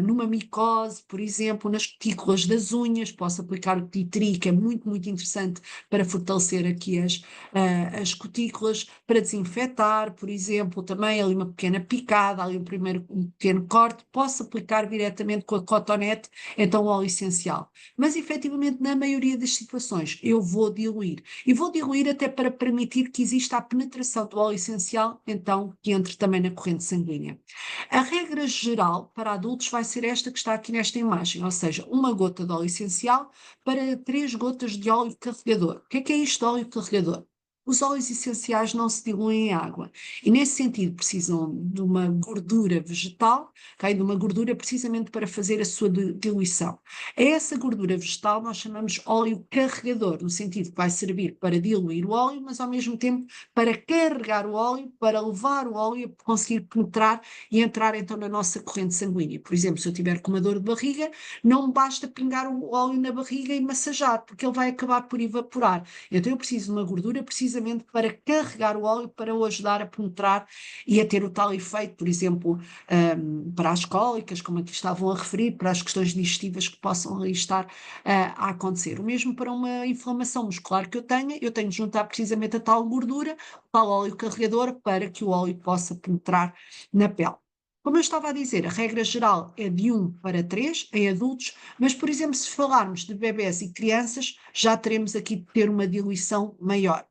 [SPEAKER 1] numa micose, por exemplo, nas cutículas das unhas, posso aplicar o tea tree, que é muito, muito interessante para fortalecer aqui as cutículas, para desinfetar, por exemplo, também ali uma pequena picada, ali um pequeno corte, posso aplicar diretamente com a cotonete, então o óleo essencial. Mas efetivamente, na maioria das situações, eu vou diluir. E vou diluir até para permitir que exista a penetração do óleo essencial, então que entre também na corrente sanguínea. A regra geral para adultos vai ser esta que está aqui nesta imagem, ou seja, uma gota de óleo essencial para 3 gotas de óleo carregador. O que é isto de óleo carregador? Os óleos essenciais não se diluem em água e, nesse sentido, precisam de uma gordura vegetal, okay? De uma gordura precisamente para fazer a sua diluição. A essa gordura vegetal nós chamamos óleo carregador, no sentido que vai servir para diluir o óleo, mas ao mesmo tempo para carregar o óleo, para levar o óleo a conseguir penetrar e entrar então na nossa corrente sanguínea. Por exemplo, se eu tiver com uma dor de barriga, não me basta pingar o óleo na barriga e massajar, porque ele vai acabar por evaporar. Então eu preciso de uma gordura precisamente para carregar o óleo, para o ajudar a penetrar e a ter o tal efeito, por exemplo, para as cólicas, como aqui estavam a referir, para as questões digestivas que possam ali estar a acontecer. O mesmo para uma inflamação muscular que eu tenho de juntar precisamente a tal gordura, o tal óleo carregador, para que o óleo possa penetrar na pele. Como eu estava a dizer, a regra geral é de 1 para 3 em adultos, mas, por exemplo, se falarmos de bebés e crianças, já teremos aqui de ter uma diluição maior.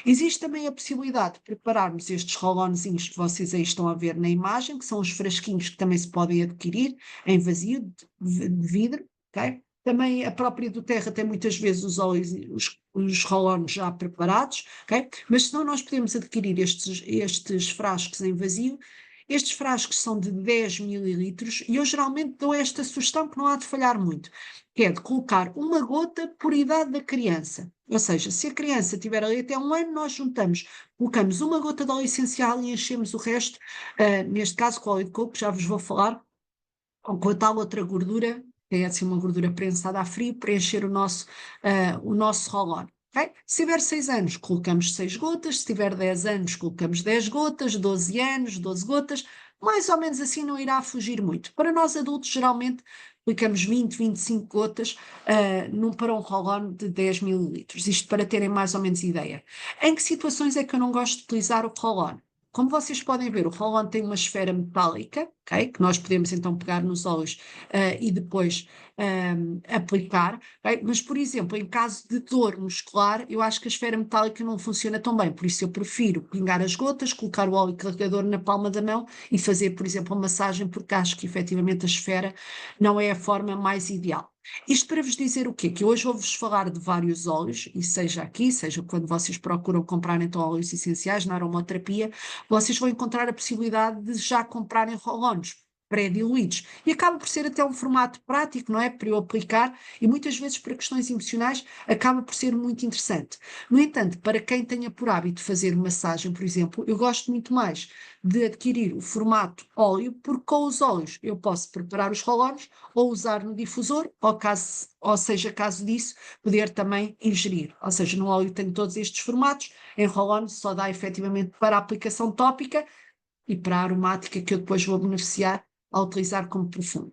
[SPEAKER 1] Existe também a possibilidade de prepararmos estes roll-onzinhos que vocês aí estão a ver na imagem, que são os frasquinhos que também se podem adquirir em vazio, de vidro, ok? Também a própria do Terra tem muitas vezes os óleos, os roll-ons já preparados, ok? Mas senão nós podemos adquirir estes frascos em vazio. Estes frascos são de 10 mililitros e eu geralmente dou esta sugestão que não há de falhar muito, que é de colocar uma gota por idade da criança. Ou seja, se a criança tiver ali até 1 ano, nós colocamos uma gota de óleo essencial e enchemos o resto, neste caso com óleo de coco, já vos vou falar, ou com a tal outra gordura, que é assim uma gordura prensada a frio, para encher o nosso roll-on. Okay? Se tiver 6 anos, colocamos 6 gotas, se tiver 10 anos, colocamos 10 gotas, 12 anos, 12 gotas, mais ou menos assim não irá fugir muito. Para nós adultos, geralmente, aplicamos 20, 25 gotas para um roll-on de 10 mililitros, isto para terem mais ou menos ideia. Em que situações é que eu não gosto de utilizar o roll-on? Como vocês podem ver, o roll-on tem uma esfera metálica, okay, que nós podemos então pegar nos olhos e depois aplicar, okay? Mas, por exemplo, em caso de dor muscular, eu acho que a esfera metálica não funciona tão bem, por isso eu prefiro pingar as gotas, colocar o óleo carregador na palma da mão e fazer, por exemplo, a massagem, porque acho que efetivamente a esfera não é a forma mais ideal. Isto para vos dizer o quê? Que hoje vou-vos falar de vários óleos, e seja aqui, seja quando vocês procuram comprar então óleos essenciais na aromaterapia, vocês vão encontrar a possibilidade de já comprarem roll-ons pré-diluídos. E acaba por ser até um formato prático, não é? Para eu aplicar, e muitas vezes para questões emocionais acaba por ser muito interessante. No entanto, para quem tenha por hábito fazer massagem, por exemplo, eu gosto muito mais de adquirir o formato óleo, porque com os óleos eu posso preparar os roll-ons ou usar no difusor, ou seja, caso disso, poder também ingerir. Ou seja, no óleo tenho todos estes formatos, em roll-on só dá efetivamente para a aplicação tópica e para a aromática que eu depois vou beneficiar ao utilizar como perfume.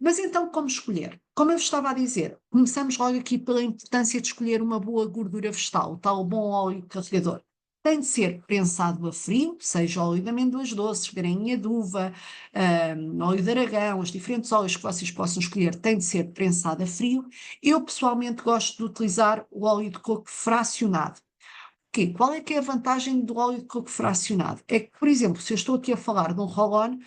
[SPEAKER 1] Mas então, como escolher? Como eu vos estava a dizer, começamos logo aqui pela importância de escolher uma boa gordura vegetal, o tal bom óleo carregador. Tem de ser prensado a frio, seja óleo de amêndoas doces, grainha de uva, óleo de aragão, os diferentes óleos que vocês possam escolher, tem de ser prensado a frio. Eu pessoalmente gosto de utilizar o óleo de coco fracionado. Qual é que é a vantagem do óleo de coco fracionado? É que, por exemplo, se eu estou aqui a falar de um roll-on,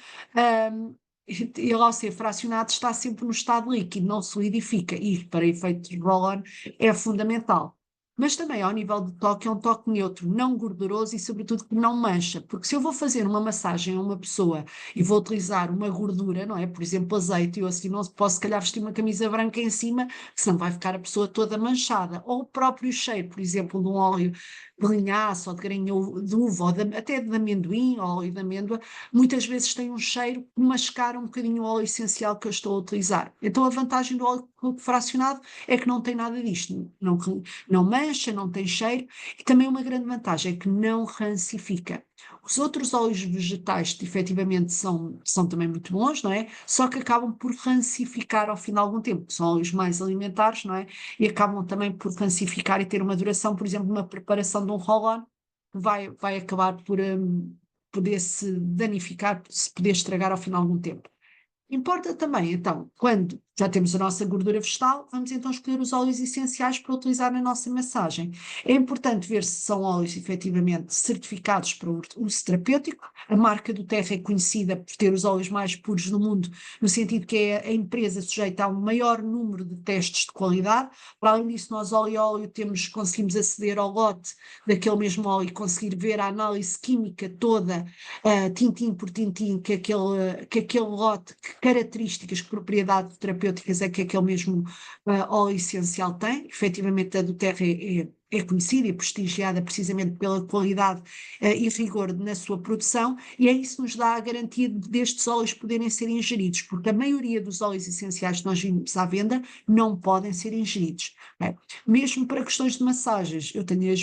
[SPEAKER 1] ele ao ser fracionado está sempre no estado líquido, não solidifica, e para efeitos de roll-on é fundamental. Mas também ao nível de toque é um toque neutro, não gorduroso e sobretudo que não mancha, porque se eu vou fazer uma massagem a uma pessoa e vou utilizar uma gordura, não é? Por exemplo, azeite, eu assim não posso se calhar vestir uma camisa branca em cima, senão vai ficar a pessoa toda manchada. Ou o próprio cheiro, por exemplo, de um óleo de linhaça ou de grainha de uva, ou até de amendoim ou óleo de amêndoa, muitas vezes tem um cheiro que mascara um bocadinho o óleo essencial que eu estou a utilizar. Então a vantagem do óleo fracionado é que não tem nada disto, não mancha, não tem cheiro, e também uma grande vantagem é que não rancifica. Os outros óleos vegetais, efetivamente, são também muito bons, não é? Só que acabam por rancificar ao fim de algum tempo, são óleos mais alimentares, não é? E acabam também por rancificar e ter uma duração, por exemplo, uma preparação de um roll-on, vai acabar por poder se danificar, se poder estragar ao fim de algum tempo. Importa também, então, quando já temos a nossa gordura vegetal, vamos então escolher os óleos essenciais para utilizar na nossa massagem. É importante ver se são óleos efetivamente certificados para o uso terapêutico. A marca do Terra é conhecida por ter os óleos mais puros do mundo, no sentido que é a empresa sujeita a um maior número de testes de qualidade. Para além disso, nós óleo a óleo conseguimos aceder ao lote daquele mesmo óleo e conseguir ver a análise química toda, tintim por tintim, que aquele lote, que características, que propriedades terapêuticas é que aquele mesmo óleo essencial tem. Efetivamente, a do Terra é conhecida e prestigiada precisamente pela qualidade e rigor na sua produção, e é isso que nos dá a garantia destes óleos poderem ser ingeridos, porque a maioria dos óleos essenciais que nós vimos à venda não podem ser ingeridos. Mesmo para questões de massagens, eu tenho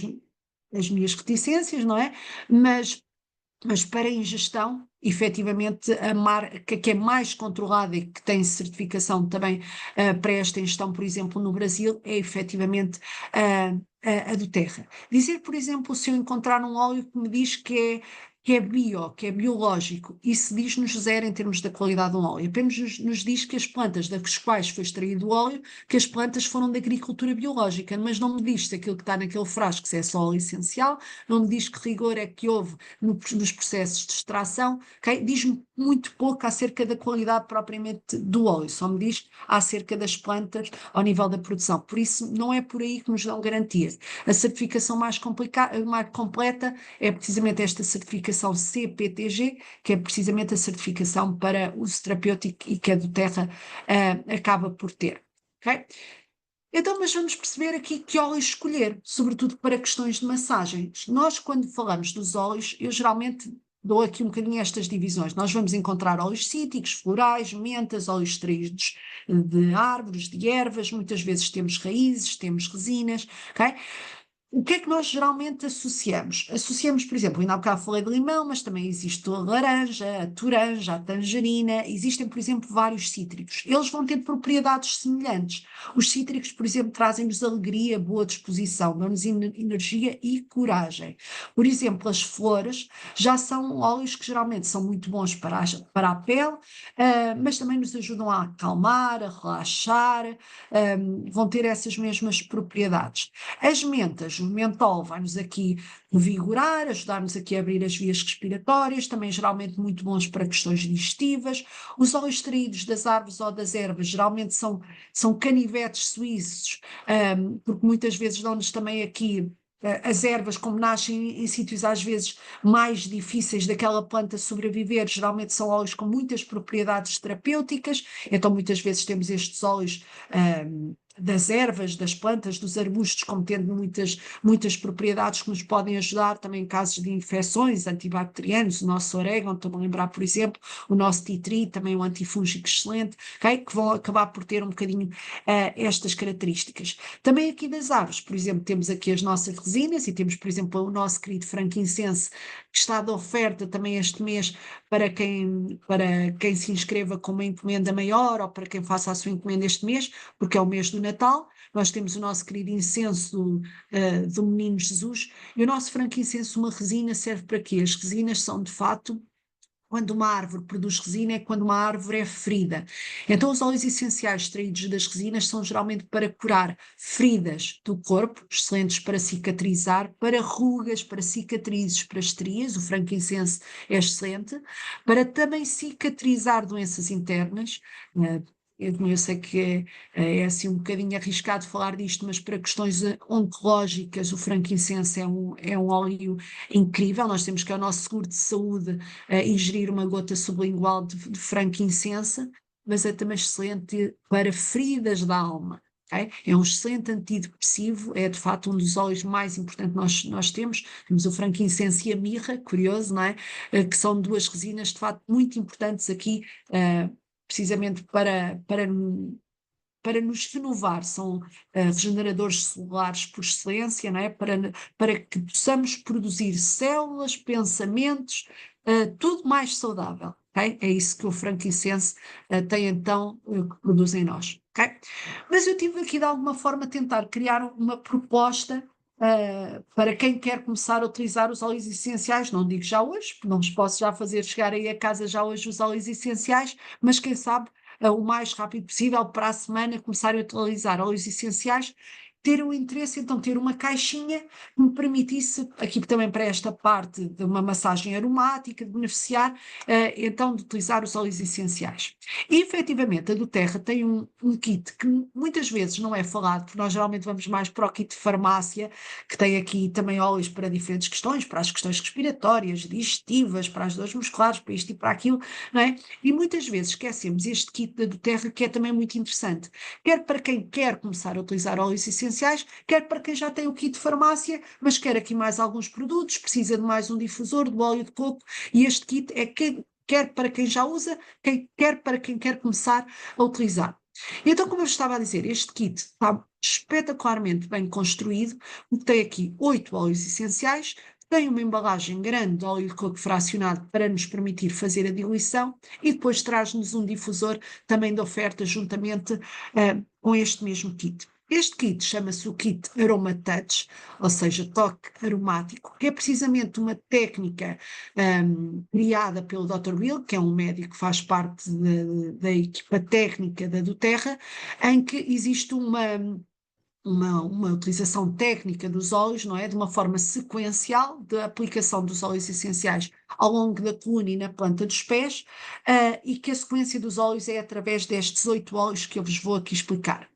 [SPEAKER 1] as minhas reticências, não é? Mas para a ingestão, efetivamente, a marca que é mais controlada e que tem certificação também para esta ingestão, por exemplo, no Brasil, é efetivamente a do Terra. Dizer, por exemplo, se eu encontrar um óleo que me diz que é bio, que é biológico, isso diz-nos zero em termos da qualidade do óleo. Apenas nos diz que as plantas das quais foi extraído o óleo, que as plantas foram da agricultura biológica, mas não me diz se aquilo que está naquele frasco se é só óleo essencial, não me diz que rigor é que houve nos processos de extração, okay? Diz-me muito pouco acerca da qualidade propriamente do óleo, só me diz acerca das plantas ao nível da produção. Por isso, não é por aí que nos dão garantias. A certificação mais completa é precisamente esta certificação CPTG, que é precisamente a certificação para uso terapêutico e que a do Terra acaba por ter. Okay? Então, mas vamos perceber aqui que óleos escolher, sobretudo para questões de massagens. Nós, quando falamos dos óleos, eu geralmente dou aqui um bocadinho estas divisões. Nós vamos encontrar óleos cítricos, florais, mentas, óleos extraídos de árvores, de ervas, muitas vezes temos raízes, temos resinas, ok? O que é que nós geralmente associamos? Associamos, por exemplo, ainda há bocado falei de limão, mas também existe a laranja, a toranja, a tangerina, existem, por exemplo, vários cítricos. Eles vão ter propriedades semelhantes. Os cítricos, por exemplo, trazem-nos alegria, boa disposição, dão-nos energia e coragem. Por exemplo, as flores já são óleos que geralmente são muito bons para a pele, mas também nos ajudam a acalmar, a relaxar, vão ter essas mesmas propriedades. As mentas, o mentol vai-nos aqui revigorar, ajudar-nos aqui a abrir as vias respiratórias, também geralmente muito bons para questões digestivas. Os óleos extraídos das árvores ou das ervas geralmente são canivetes suíços, porque muitas vezes dão-nos também aqui as ervas, como nascem em sítios às vezes mais difíceis daquela planta sobreviver, geralmente são óleos com muitas propriedades terapêuticas, então muitas vezes temos estes óleos das ervas, das plantas, dos arbustos, como tendo muitas propriedades que nos podem ajudar também em casos de infecções antibacterianos, o nosso orégano, estou-me a lembrar, por exemplo, o nosso tea tree, também um antifúngico excelente, okay? Que vão acabar por ter um bocadinho estas características. Também aqui das árvores, por exemplo, temos aqui as nossas resinas e temos, por exemplo, o nosso querido frankincense, que está de oferta também este mês para quem se inscreva com uma encomenda maior ou para quem faça a sua encomenda este mês, porque é o mês do Natal. Nós temos o nosso querido incenso do Menino Jesus, e o nosso frankincense, uma resina, serve para quê? As resinas são, de facto, quando uma árvore produz resina, é quando uma árvore é ferida. Então, os óleos essenciais extraídos das resinas são geralmente para curar feridas do corpo, excelentes para cicatrizar, para rugas, para cicatrizes, para estrias, o frankincense é excelente, para também cicatrizar doenças internas. Eu sei que é assim um bocadinho arriscado falar disto, mas para questões oncológicas, o frankincense é um óleo incrível. Nós temos que, ao nosso seguro de saúde, ingerir uma gota sublingual de frankincense, mas é também excelente para feridas da alma. ok? É um excelente antidepressivo, é de facto um dos óleos mais importantes que nós temos. Temos o frankincenso e a mirra, curioso, não é? Que são duas resinas de facto muito importantes aqui, precisamente para nos renovar, são regeneradores celulares por excelência, não é? Para que possamos produzir células, pensamentos, tudo mais saudável. Okay? É isso que o frankincense tem então, que produz em nós. Okay? Mas eu tive aqui de alguma forma a tentar criar uma proposta para quem quer começar a utilizar os óleos essenciais, não digo já hoje, não vos posso já fazer chegar aí a casa já hoje os óleos essenciais, mas quem sabe o mais rápido possível para a semana começar a utilizar óleos essenciais, ter o interesse, então ter uma caixinha que me permitisse, aqui também para esta parte de uma massagem aromática, de beneficiar, então de utilizar os óleos essenciais. E efetivamente a do Terra tem um kit que muitas vezes não é falado, porque nós geralmente vamos mais para o kit de farmácia, que tem aqui também óleos para diferentes questões, para as questões respiratórias, digestivas, para as dores musculares, para isto e para aquilo, não é? E muitas vezes esquecemos este kit da do Terra, que é também muito interessante, quer para quem quer começar a utilizar óleos essenciais, quer para quem já tem o kit de farmácia, mas quer aqui mais alguns produtos, precisa de mais um difusor do óleo de coco, e este kit é quer para quem já usa, quer para quem quer começar a utilizar. Então, como eu estava a dizer, este kit está espetacularmente bem construído, tem aqui 8 óleos essenciais, tem uma embalagem grande de óleo de coco fracionado para nos permitir fazer a diluição e depois traz-nos um difusor também de oferta juntamente com este mesmo kit. Este kit chama-se o kit Aroma Touch, ou seja, toque aromático, que é precisamente uma técnica criada pelo Dr. Bill, que é um médico que faz parte da equipa técnica da doTERRA, em que existe uma utilização técnica dos óleos, não é? De uma forma sequencial de aplicação dos óleos essenciais ao longo da coluna e na planta dos pés, e que a sequência dos óleos é através destes 8 óleos que eu vos vou aqui explicar.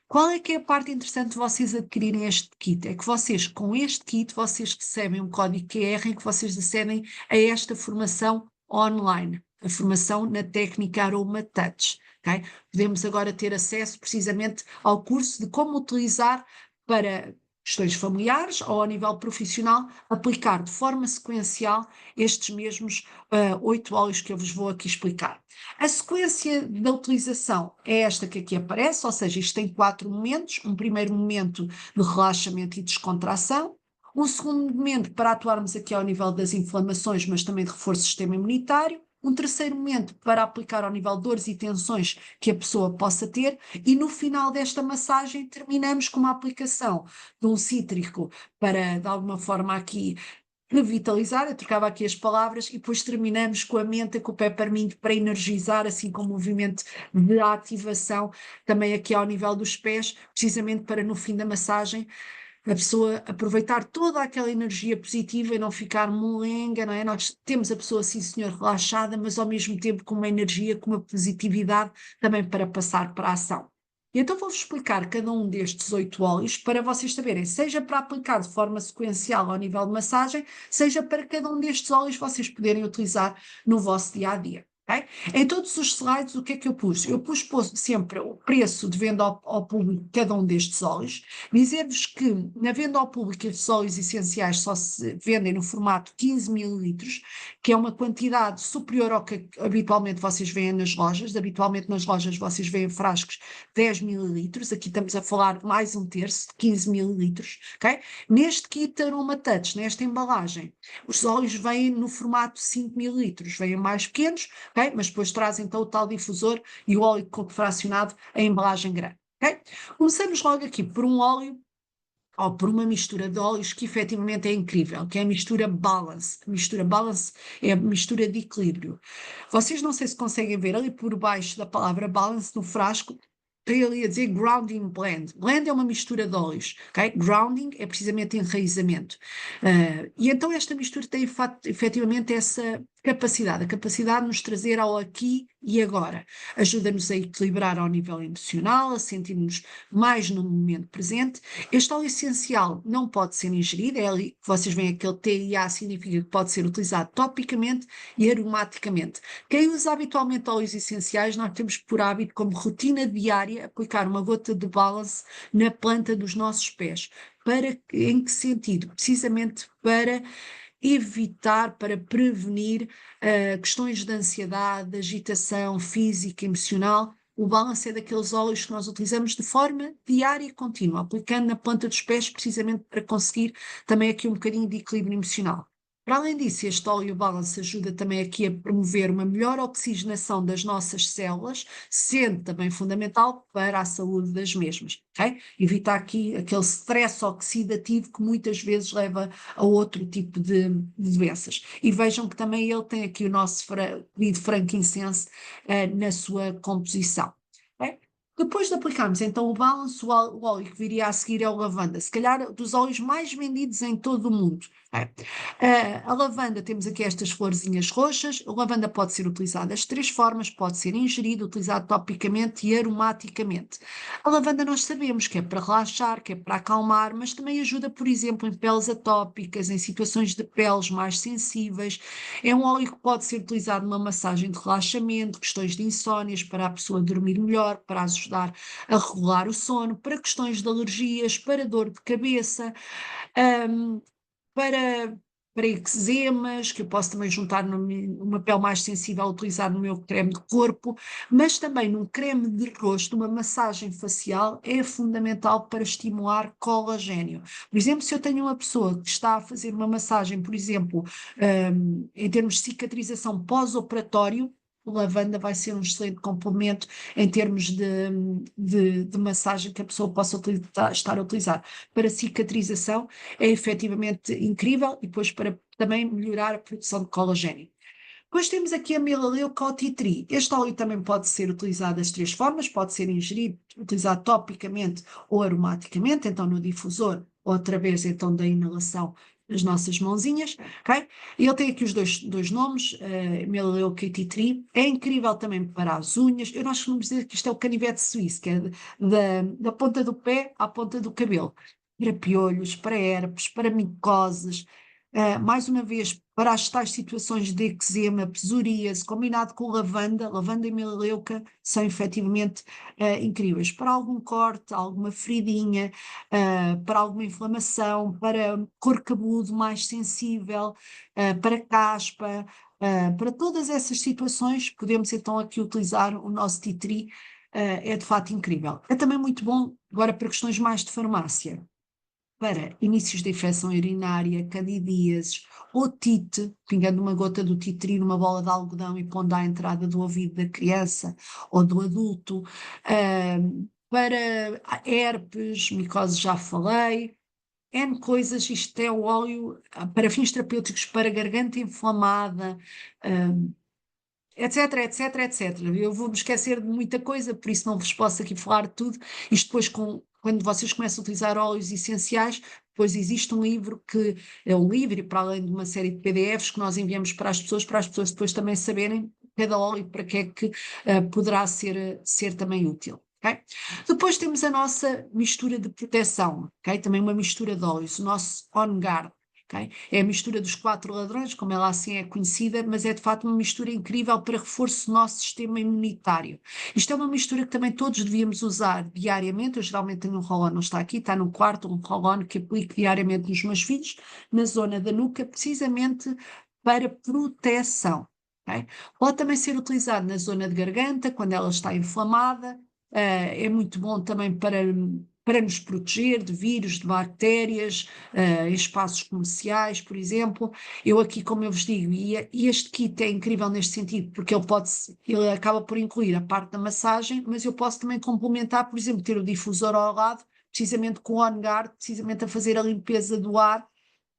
[SPEAKER 1] Qual é que é a parte interessante de vocês adquirirem este kit? É que vocês, com este kit, vocês recebem um código QR em que vocês acedem a esta formação online, a formação na técnica Aroma Touch. Okay? Podemos agora ter acesso precisamente ao curso de como utilizar para questões familiares ou a nível profissional, aplicar de forma sequencial estes mesmos 8 óleos que eu vos vou aqui explicar. A sequência da utilização é esta que aqui aparece, ou seja, isto tem 4 momentos. Um primeiro momento de relaxamento e descontração, um segundo momento para atuarmos aqui ao nível das inflamações, mas também de reforço do sistema imunitário, um terceiro momento para aplicar ao nível de dores e tensões que a pessoa possa ter, e no final desta massagem terminamos com uma aplicação de um cítrico para, de alguma forma aqui, revitalizar. Eu trocava aqui as palavras, e depois terminamos com a menta, com o peppermint, para energizar, assim como o movimento de ativação, também aqui ao nível dos pés, precisamente para no fim da massagem a pessoa aproveitar toda aquela energia positiva e não ficar molenga, não é? Nós temos a pessoa, sim senhor, relaxada, mas ao mesmo tempo com uma energia, com uma positividade também para passar para a ação. E então vou-vos explicar cada um destes 8 óleos para vocês saberem, seja para aplicar de forma sequencial ao nível de massagem, seja para cada um destes óleos vocês poderem utilizar no vosso dia a dia. Okay? Em todos os slides, o que é que eu pus? Eu pus sempre o preço de venda ao público de cada um destes óleos. Dizer-vos que na venda ao público estes óleos essenciais só se vendem no formato 15 mililitros, que é uma quantidade superior ao que habitualmente vocês veem nas lojas. Habitualmente nas lojas vocês veem frascos 10 mililitros, aqui estamos a falar mais um terço, de 15 mililitros. Okay? Neste kit Aroma Touch, nesta embalagem, os óleos vêm no formato 5 mililitros, vêm mais pequenos, okay? Mas depois trazem então o tal difusor e o óleo de coco fracionado em embalagem grande. Okay? Começamos logo aqui por um óleo ou por uma mistura de óleos que efetivamente é incrível, que é a mistura Balance. A mistura Balance é a mistura de equilíbrio. Vocês não sei se conseguem ver ali por baixo da palavra Balance no frasco, tem ali a dizer Grounding Blend. Blend é uma mistura de óleos, ok? Grounding é precisamente enraizamento. E então esta mistura tem efetivamente capacidade, a capacidade de nos trazer ao aqui e agora. Ajuda-nos a equilibrar ao nível emocional, a sentir-nos mais no momento presente. Este óleo essencial não pode ser ingerido, é ali que vocês veem aquele TIA, significa que pode ser utilizado topicamente e aromaticamente. Quem usa habitualmente óleos essenciais, nós temos por hábito, como rotina diária, aplicar uma gota de balance na planta dos nossos pés. Em que sentido? Precisamente para evitar, para prevenir questões de ansiedade, de agitação física, emocional. O balance é daqueles óleos que nós utilizamos de forma diária e contínua, aplicando na planta dos pés, precisamente para conseguir também aqui um bocadinho de equilíbrio emocional. Para além disso, este óleo balance ajuda também aqui a promover uma melhor oxigenação das nossas células, sendo também fundamental para a saúde das mesmas, ok? Evitar aqui aquele stress oxidativo que muitas vezes leva a outro tipo de doenças. E vejam que também ele tem aqui o nosso querido frankincense na sua composição. Ok? Depois de aplicarmos então o balance, o óleo que viria a seguir é o lavanda, se calhar dos óleos mais vendidos em todo o mundo. A lavanda, temos aqui estas florzinhas roxas. A lavanda pode ser utilizada de três formas: pode ser ingerida, utilizada topicamente e aromaticamente. A lavanda nós sabemos que é para relaxar, que é para acalmar, mas também ajuda, por exemplo, em peles atópicas, em situações de peles mais sensíveis. É um óleo que pode ser utilizado numa massagem de relaxamento, questões de insónias, para a pessoa dormir melhor, para ajudar a regular o sono, para questões de alergias, para dor de cabeça, hum, para, para eczemas, que eu posso também juntar numa pele mais sensível a utilizar no meu creme de corpo, mas também num creme de rosto, uma massagem facial é fundamental para estimular colagênio. Por exemplo, se eu tenho uma pessoa que está a fazer uma massagem, por exemplo, em termos de cicatrização pós-operatório, o lavanda vai ser um excelente complemento em termos de massagem que a pessoa possa estar a utilizar para cicatrização. É efetivamente incrível, e depois para também melhorar a produção de colagênio. Depois temos aqui a melaleuca ou tea tree. Este óleo também pode ser utilizado das três formas: pode ser ingerido, utilizado topicamente ou aromaticamente, então no difusor ou através então da inalação das nossas mãozinhas, ok? E ele tem aqui os dois nomes, melaleuca e tea tree. É incrível também para as unhas. Nós costumamos dizer que isto é o canivete suíço, que é da ponta do pé à ponta do cabelo, para piolhos, para herpes, para micoses, mais uma vez, para as tais situações de eczema, psoríase, combinado com lavanda e melaleuca, são efetivamente incríveis. Para algum corte, alguma feridinha, para alguma inflamação, para couro cabeludo mais sensível, para caspa, para todas essas situações, podemos então aqui utilizar o nosso tea tree. É de fato incrível. É também muito bom agora para questões mais de farmácia, para inícios de infecção urinária, candidíases, otite, pingando uma gota do tea tree numa bola de algodão e pondo à entrada do ouvido da criança ou do adulto, para herpes, micose já falei, N coisas. Isto é o óleo para fins terapêuticos, para garganta inflamada, etc, etc, etc. Eu vou-me esquecer de muita coisa, por isso não vos posso aqui falar de tudo. Isto depois, quando vocês começam a utilizar óleos essenciais, depois existe um livro que é um livro, e para além de uma série de PDFs que nós enviamos para as pessoas depois também saberem cada óleo para que é que poderá ser também útil. Okay? Depois temos a nossa mistura de proteção, okay? Também uma mistura de óleos, o nosso On Guard. Okay? É a mistura dos quatro ladrões, como ela assim é conhecida, mas é de facto uma mistura incrível para reforço do nosso sistema imunitário. Isto é uma mistura que também todos devíamos usar diariamente. Eu geralmente tenho um roll-on, não está aqui, está no quarto, um roll-on que aplico diariamente nos meus filhos, na zona da nuca, precisamente para proteção. Okay? Pode também ser utilizado na zona de garganta, quando ela está inflamada. É muito bom também para nos proteger de vírus, de bactérias, em espaços comerciais, por exemplo. Eu aqui, como eu vos digo, e este kit é incrível neste sentido, porque ele acaba por incluir a parte da massagem, mas eu posso também complementar, por exemplo, ter o difusor ao lado, precisamente com o On Guard, precisamente a fazer a limpeza do ar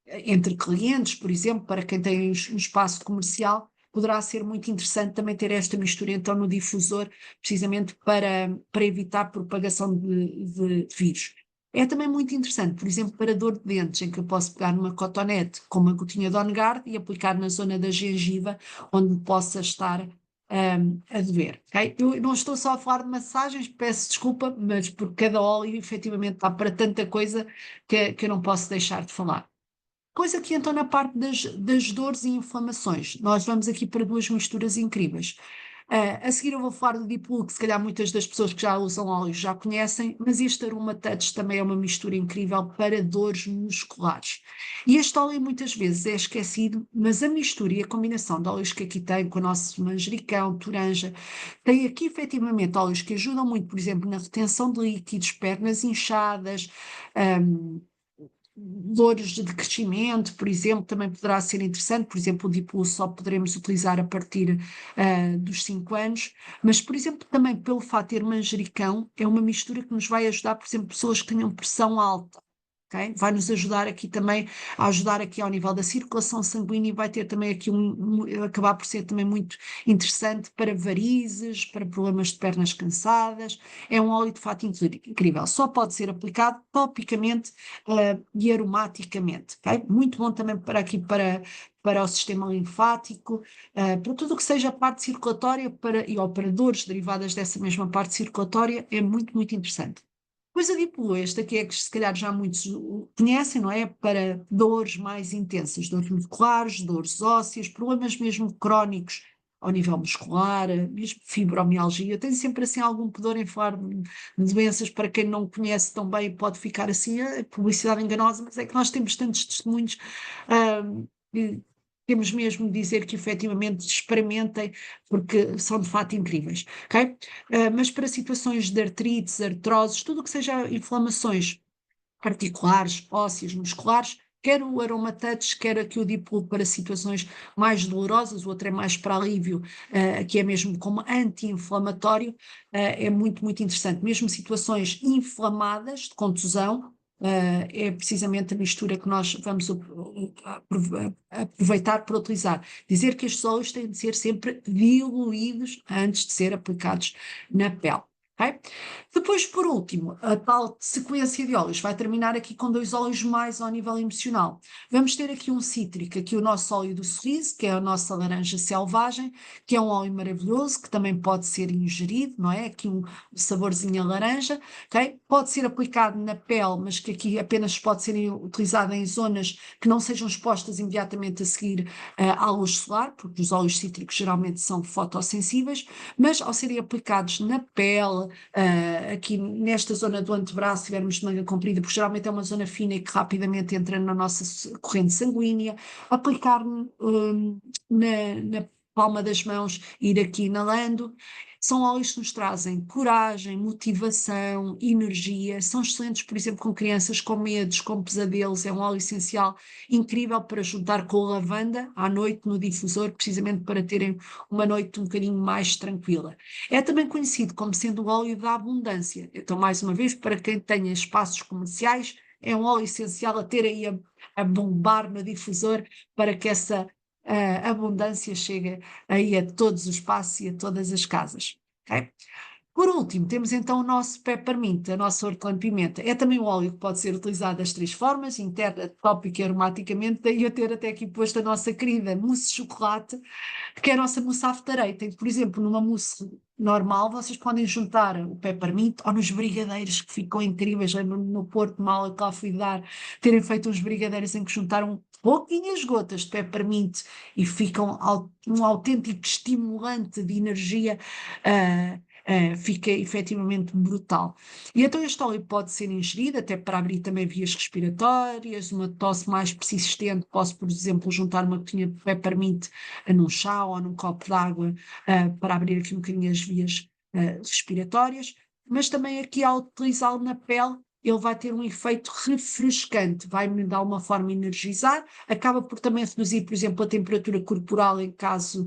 [SPEAKER 1] entre clientes, por exemplo, para quem tem um espaço comercial. Poderá ser muito interessante também ter esta mistura então no difusor, precisamente para evitar propagação de vírus. É também muito interessante, por exemplo, para dor de dentes, em que eu posso pegar numa cotonete com uma gotinha de On Guard e aplicar na zona da gengiva, onde possa estar a doer, ok? Eu não estou só a falar de massagens, peço desculpa, mas porque cada óleo efetivamente dá para tanta coisa que eu não posso deixar de falar. Coisa que então na parte das dores e inflamações, nós vamos aqui para duas misturas incríveis. A seguir eu vou falar do Deep Blue, que se calhar muitas das pessoas que já usam óleo já conhecem, mas este Aroma Touch também é uma mistura incrível para dores musculares. E este óleo muitas vezes é esquecido, mas a mistura e a combinação de óleos que aqui tem, com o nosso manjericão, toranja, tem aqui efetivamente óleos que ajudam muito, por exemplo, na retenção de líquidos, pernas inchadas, hum, dores de crescimento, por exemplo, também poderá ser interessante. Por exemplo, o Diplo só poderemos utilizar a partir dos 5 anos, mas, por exemplo, também pelo fato de ter manjericão, é uma mistura que nos vai ajudar, por exemplo, pessoas que tenham pressão alta. Ok? Vai nos ajudar aqui também a ajudar aqui ao nível da circulação sanguínea e vai ter também aqui acabar por ser também muito interessante para varizes, para problemas de pernas cansadas. É um óleo de fato incrível. Só pode ser aplicado topicamente e aromaticamente. Ok? Muito bom também para aqui para o sistema linfático, para tudo o que seja a parte circulatória e operadores derivadas dessa mesma parte circulatória, é muito, muito interessante. Depois a esta que é que se calhar já muitos conhecem, não é? Para dores mais intensas, dores musculares, dores ósseas, problemas mesmo crónicos ao nível muscular, mesmo fibromialgia. Eu tenho sempre assim algum pudor em falar de doenças para quem não conhece tão bem pode ficar assim, publicidade enganosa, mas é que nós temos tantos testemunhos, que temos mesmo de dizer que efetivamente experimentem, porque são de fato incríveis, ok? Mas para situações de artrites, artroses, tudo o que seja inflamações articulares, ósseas, musculares, quer o Aroma Touch, quer aqui o Diplo para situações mais dolorosas, o outro é mais para alívio, que é mesmo como anti-inflamatório, é muito, muito interessante. Mesmo situações inflamadas, de contusão, é precisamente a mistura que nós vamos aproveitar para utilizar. Dizer que estes óleos têm de ser sempre diluídos antes de ser aplicados na pele. Ok? Depois, por último, a tal sequência de óleos vai terminar aqui com dois óleos mais ao nível emocional. Vamos ter aqui um cítrico, aqui o nosso óleo do sorriso, que é a nossa laranja selvagem, que é um óleo maravilhoso, que também pode ser ingerido, não é? Aqui um saborzinho a laranja, ok? Pode ser aplicado na pele, mas que aqui apenas pode ser utilizado em zonas que não sejam expostas imediatamente a seguir à luz solar, porque os óleos cítricos geralmente são fotossensíveis, mas ao serem aplicados na pele, aqui nesta zona do antebraço, se tivermos de manga comprida, porque geralmente é uma zona fina e que rapidamente entra na nossa corrente sanguínea, aplicar na palma das mãos, ir aqui inalando. São óleos que nos trazem coragem, motivação, energia, são excelentes, por exemplo, com crianças com medos, com pesadelos, é um óleo essencial incrível para juntar com a lavanda à noite no difusor, precisamente para terem uma noite um bocadinho mais tranquila. É também conhecido como sendo o óleo da abundância. Então, mais uma vez, para quem tenha espaços comerciais, é um óleo essencial a ter aí a bombar no difusor para que essa abundância chegue aí a todos os espaços e a todas as casas. Ok? Por último, temos então o nosso peppermint, a nossa hortelã-pimenta. É também um óleo que pode ser utilizado das três formas, interna, tópica e aromaticamente, daí eu ter até aqui posto a nossa querida mousse de chocolate, que é a nossa mousse after eight. Por exemplo, numa mousse normal, vocês podem juntar o peppermint ou nos brigadeiros, que ficam incríveis. Lembro-me no Porto Mal, que lá fui dar, terem feito uns brigadeiros em que juntaram pouquinhas gotas de peppermint e ficam um autêntico estimulante de energia. Fica efetivamente brutal. E então este óleo pode ser ingerido até para abrir também vias respiratórias, uma tosse mais persistente, posso, por exemplo, juntar uma gotinha de peppermint num chá ou num copo de água para abrir aqui um bocadinho as vias respiratórias, mas também aqui ao utilizá-lo na pele, ele vai ter um efeito refrescante, vai-me dar uma forma de energizar, acaba por também reduzir, por exemplo, a temperatura corporal em caso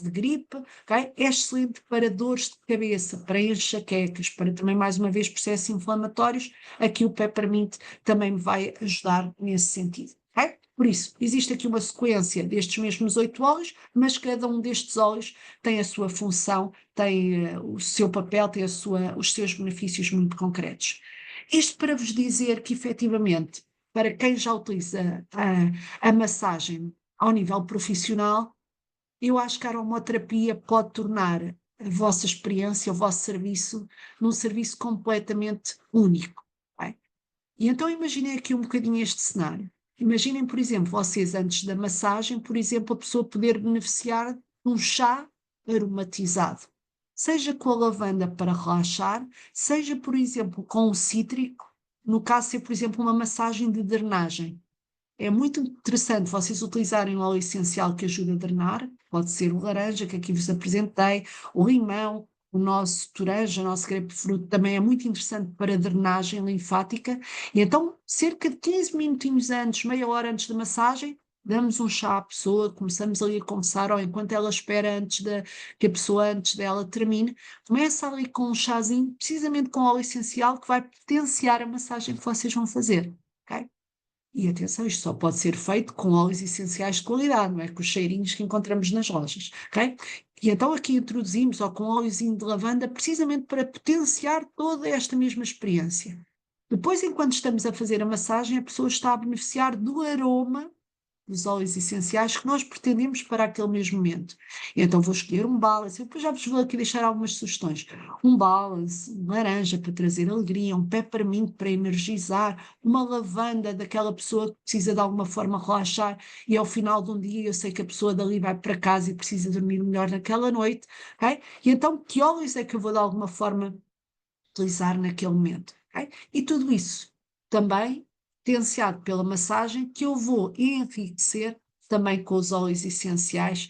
[SPEAKER 1] de gripe, okay? É excelente para dores de cabeça, para enxaquecas, para também, mais uma vez, processos inflamatórios, aqui o peppermint também me vai ajudar nesse sentido. Okay? Por isso, existe aqui uma sequência destes mesmos 8 óleos, mas cada um destes óleos tem a sua função, tem o seu papel, tem os seus benefícios muito concretos. Isto para vos dizer que, efetivamente, para quem já utiliza a massagem ao nível profissional, eu acho que a aromaterapia pode tornar a vossa experiência, o vosso serviço, num serviço completamente único. Ok? E então imaginem aqui um bocadinho este cenário. Imaginem, por exemplo, vocês antes da massagem, por exemplo, a pessoa poder beneficiar de um chá aromatizado. Seja com a lavanda para relaxar, seja, por exemplo, com o cítrico, no caso ser, por exemplo, uma massagem de drenagem. É muito interessante vocês utilizarem o óleo essencial que ajuda a drenar, pode ser o laranja que aqui vos apresentei, o limão, o nosso toranja, o nosso grapefruit também é muito interessante para drenagem linfática. E então, cerca de 15 minutinhos antes, meia hora antes da massagem, damos um chá à pessoa, começamos ali a conversar, ou enquanto ela espera que a pessoa antes dela termine, começa ali com um chazinho, precisamente com óleo essencial, que vai potenciar a massagem que vocês vão fazer. Ok? E atenção, isto só pode ser feito com óleos essenciais de qualidade, não é? Com os cheirinhos que encontramos nas lojas, ok? E então aqui introduzimos, ou com óleozinho de lavanda, precisamente para potenciar toda esta mesma experiência. Depois, enquanto estamos a fazer a massagem, a pessoa está a beneficiar do aroma dos óleos essenciais que nós pretendemos para aquele mesmo momento. E então vou escolher um balance, eu depois já vos vou aqui deixar algumas sugestões. Um balance, um laranja para trazer alegria, um peppermint para energizar, uma lavanda daquela pessoa que precisa de alguma forma relaxar e ao final de um dia eu sei que a pessoa dali vai para casa e precisa dormir melhor naquela noite, ok? E então que óleos é que eu vou de alguma forma utilizar naquele momento, ok? E tudo isso também potenciado pela massagem que eu vou enriquecer também com os óleos essenciais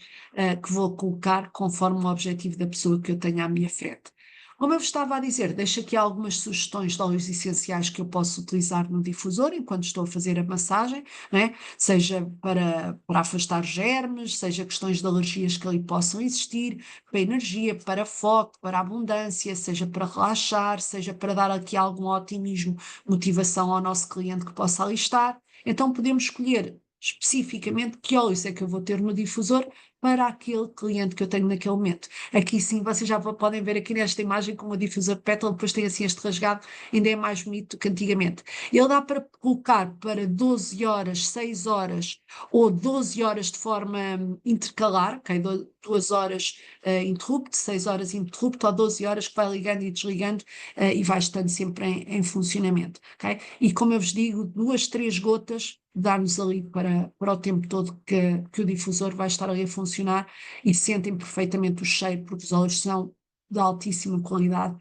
[SPEAKER 1] que vou colocar conforme o objetivo da pessoa que eu tenho à minha frente. Como eu vos estava a dizer, deixo aqui algumas sugestões de óleos essenciais que eu posso utilizar no difusor enquanto estou a fazer a massagem, né? Seja para afastar germes, seja questões de alergias que ali possam existir, para energia, para foco, para abundância, seja para relaxar, seja para dar aqui algum otimismo, motivação ao nosso cliente que possa ali estar. Então podemos escolher especificamente que óleos é que eu vou ter no difusor para aquele cliente que eu tenho naquele momento. Aqui sim, vocês já podem ver aqui nesta imagem com o difusor de pétala, depois tem assim este rasgado, ainda é mais bonito do que antigamente. Ele dá para colocar para 12 horas, 6 horas ou 12 horas de forma intercalar, ok? 2 horas interrupto, 6 horas interrupto, ou 12 horas que vai ligando e desligando e vai estando sempre em funcionamento, ok? E como eu vos digo, 2, 3 gotas dá-nos ali para o tempo todo que o difusor vai estar ali a funcionar e sentem perfeitamente o cheiro, porque os óleos são de altíssima qualidade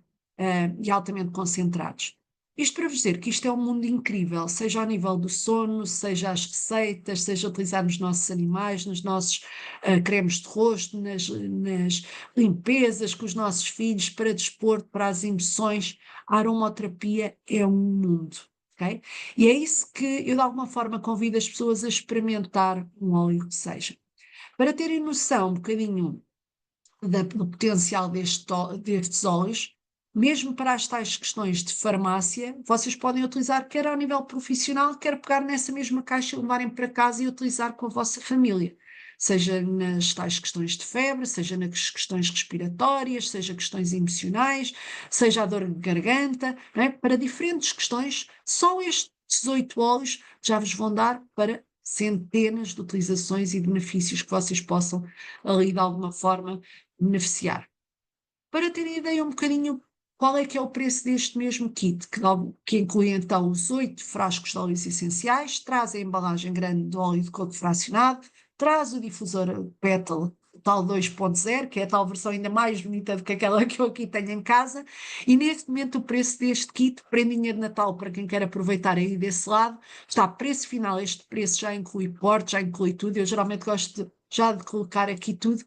[SPEAKER 1] e altamente concentrados. Isto para vos dizer que isto é um mundo incrível, seja ao nível do sono, seja as receitas, seja utilizar nos nossos animais, nos nossos cremes de rosto, nas limpezas com os nossos filhos, para desporto, para as emoções. A aromaterapia é um mundo. Okay? E é isso que eu de alguma forma convido as pessoas a experimentar um óleo que seja. Para terem noção um bocadinho do potencial destes óleos, mesmo para as tais questões de farmácia, vocês podem utilizar quer ao nível profissional, quer pegar nessa mesma caixa e levarem para casa e utilizar com a vossa família. Seja nas tais questões de febre, seja nas questões respiratórias, seja questões emocionais, seja a dor de garganta, não é? Para diferentes questões, só estes 18 óleos já vos vão dar para centenas de utilizações e benefícios que vocês possam ali de alguma forma beneficiar. Para terem ideia um bocadinho qual é que é o preço deste mesmo kit, que inclui então os 8 frascos de óleos essenciais, traz a embalagem grande do óleo de coco fracionado, traz o difusor Petal o tal 2.0, que é a tal versão ainda mais bonita do que aquela que eu aqui tenho em casa, e neste momento o preço deste kit, prendinha de Natal para quem quer aproveitar aí desse lado, está preço final, este preço já inclui porte, já inclui tudo, eu geralmente gosto já de colocar aqui tudo,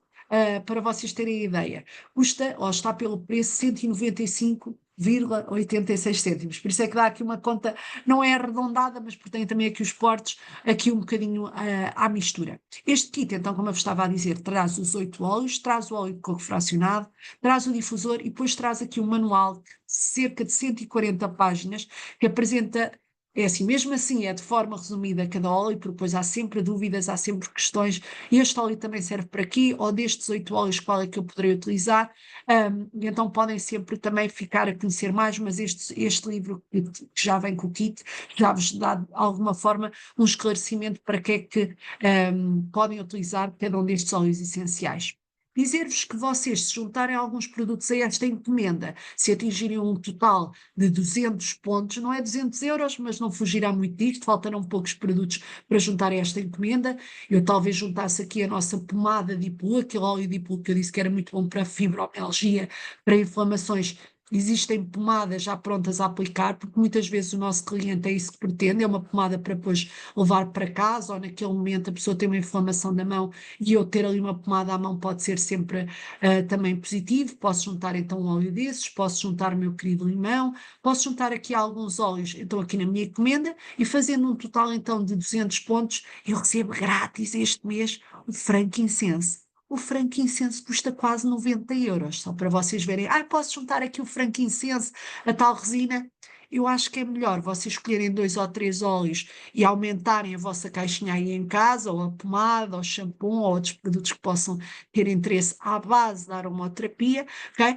[SPEAKER 1] para vocês terem ideia, custa, ou está pelo preço 195,86 cêntimos. Por isso é que dá aqui uma conta, não é arredondada, mas porque tem também aqui os portos, aqui um bocadinho à mistura. Este kit, então, como eu vos estava a dizer, traz os 8 óleos, traz o óleo de coco fracionado, traz o difusor e depois traz aqui um manual de cerca de 140 páginas que apresenta É assim, mesmo assim, é de forma resumida cada óleo, porque depois há sempre dúvidas, há sempre questões. Este óleo também serve para aqui, ou destes 8 óleos, qual é que eu poderei utilizar? E então podem sempre também ficar a conhecer mais, mas este livro que já vem com o kit já vos dá de alguma forma um esclarecimento para que é que podem utilizar cada um destes óleos essenciais. Dizer-vos que vocês, se juntarem alguns produtos a esta encomenda, se atingirem um total de 200 pontos, não é 200 euros, mas não fugirá muito disto, faltarão poucos produtos para juntar a esta encomenda. Eu talvez juntasse aqui a nossa pomada de Ipu, aquele óleo de Ipu que eu disse que era muito bom para fibromialgia, para inflamações. Existem pomadas já prontas a aplicar, porque muitas vezes o nosso cliente é isso que pretende, é uma pomada para depois levar para casa, ou naquele momento a pessoa tem uma inflamação da mão e eu ter ali uma pomada à mão pode ser sempre também positivo. Posso juntar então um óleo desses, posso juntar o meu querido limão, posso juntar aqui alguns óleos, então aqui na minha encomenda, e fazendo um total então de 200 pontos, eu recebo grátis este mês o frankincense. O frankincense custa quase 90 euros, só para vocês verem. Ah, posso juntar aqui o frankincense, a tal resina? Eu acho que é melhor vocês escolherem 2 ou 3 óleos e aumentarem a vossa caixinha aí em casa, ou a pomada, ou o shampoo, ou outros produtos que possam ter interesse à base da aromaterapia, ok?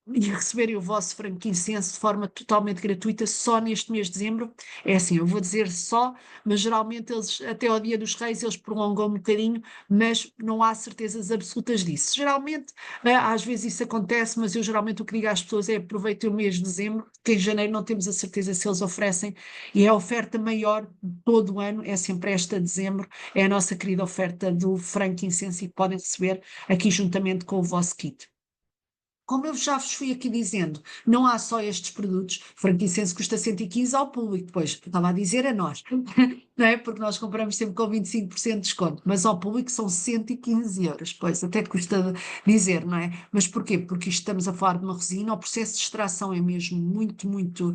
[SPEAKER 1] E receberem o vosso frankincense de forma totalmente gratuita só neste mês de dezembro. É assim, eu vou dizer só, mas geralmente eles, até ao Dia dos Reis, eles prolongam um bocadinho, mas não há certezas absolutas disso. Geralmente, às vezes isso acontece, mas eu geralmente o que digo às pessoas é aproveitem o mês de dezembro, que em janeiro não temos a certeza se eles oferecem, e é a oferta maior de todo o ano, é sempre esta de dezembro, é a nossa querida oferta do frankincense e que podem receber aqui juntamente com o vosso kit. Como eu já vos fui aqui dizendo, não há só estes produtos. Frankincense custa 115 ao público, pois estava a dizer a nós, não é? Porque nós compramos sempre com 25% de desconto, mas ao público são 115 euros, pois até custa dizer, não é? Mas porquê? Porque isto estamos a falar de uma resina, o processo de extração é mesmo muito, muito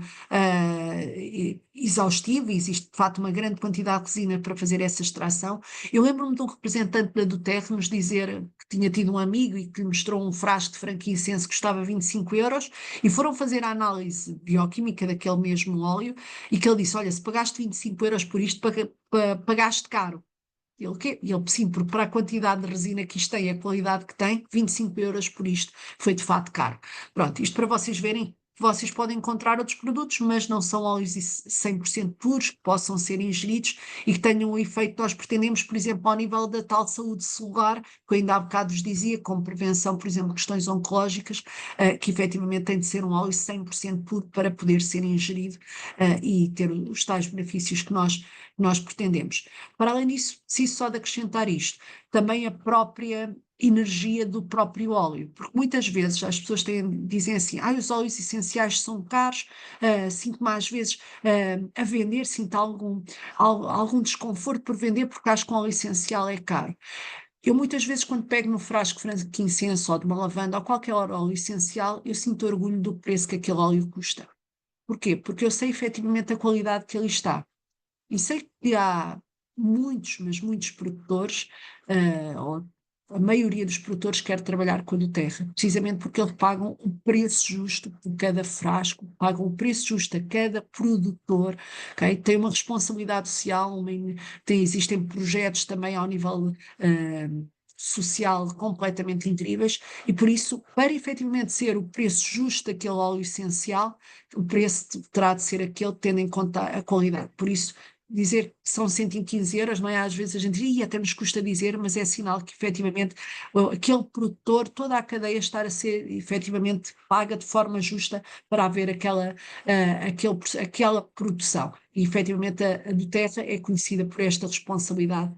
[SPEAKER 1] exaustivo, existe de facto uma grande quantidade de resina para fazer essa extração. Eu lembro-me de um representante da Duterre nos dizer que tinha tido um amigo e que lhe mostrou um frasco de frankincense que custava 25 euros e foram fazer a análise bioquímica daquele mesmo óleo e que ele disse, olha, se pagaste 25 euros por isto, pagaste caro. Ele, quê? Ele, sim, porque para a quantidade de resina que isto tem, a qualidade que tem, 25 euros por isto foi de fato caro. Pronto, isto para vocês verem que vocês podem encontrar outros produtos, mas não são óleos 100% puros, que possam ser ingeridos e que tenham o efeito que nós pretendemos, por exemplo, ao nível da tal saúde celular, que eu ainda há bocado vos dizia, como prevenção, por exemplo, de questões oncológicas, que efetivamente tem de ser um óleo 100% puro para poder ser ingerido e ter os tais benefícios que nós pretendemos. Para além disso, preciso só de acrescentar isto, também a própria energia do próprio óleo, porque muitas vezes as pessoas dizem assim, os óleos essenciais são caros, sinto-me às vezes a vender, sinto algum desconforto por vender porque acho que um óleo essencial é caro. Eu muitas vezes quando pego no frasco de incenso ou de uma lavanda ou qualquer óleo essencial, eu sinto orgulho do preço que aquele óleo custa. Porquê? Porque eu sei efetivamente a qualidade que ele está. E sei que há muitos, mas muitos produtores, ou a maioria dos produtores quer trabalhar com a do terra, precisamente porque eles pagam o preço justo por cada frasco, pagam o preço justo a cada produtor, ok? Tem uma responsabilidade social, existem projetos também ao nível social completamente incríveis e por isso, para efetivamente ser o preço justo daquele óleo essencial, o preço terá de ser aquele tendo em conta a qualidade. Por isso, dizer que são 115 euros, não é? Às vezes a gente diz, até nos custa dizer, mas é sinal que efetivamente aquele produtor, toda a cadeia estar a ser efetivamente paga de forma justa para haver aquela produção. E efetivamente a Duterra é conhecida por esta responsabilidade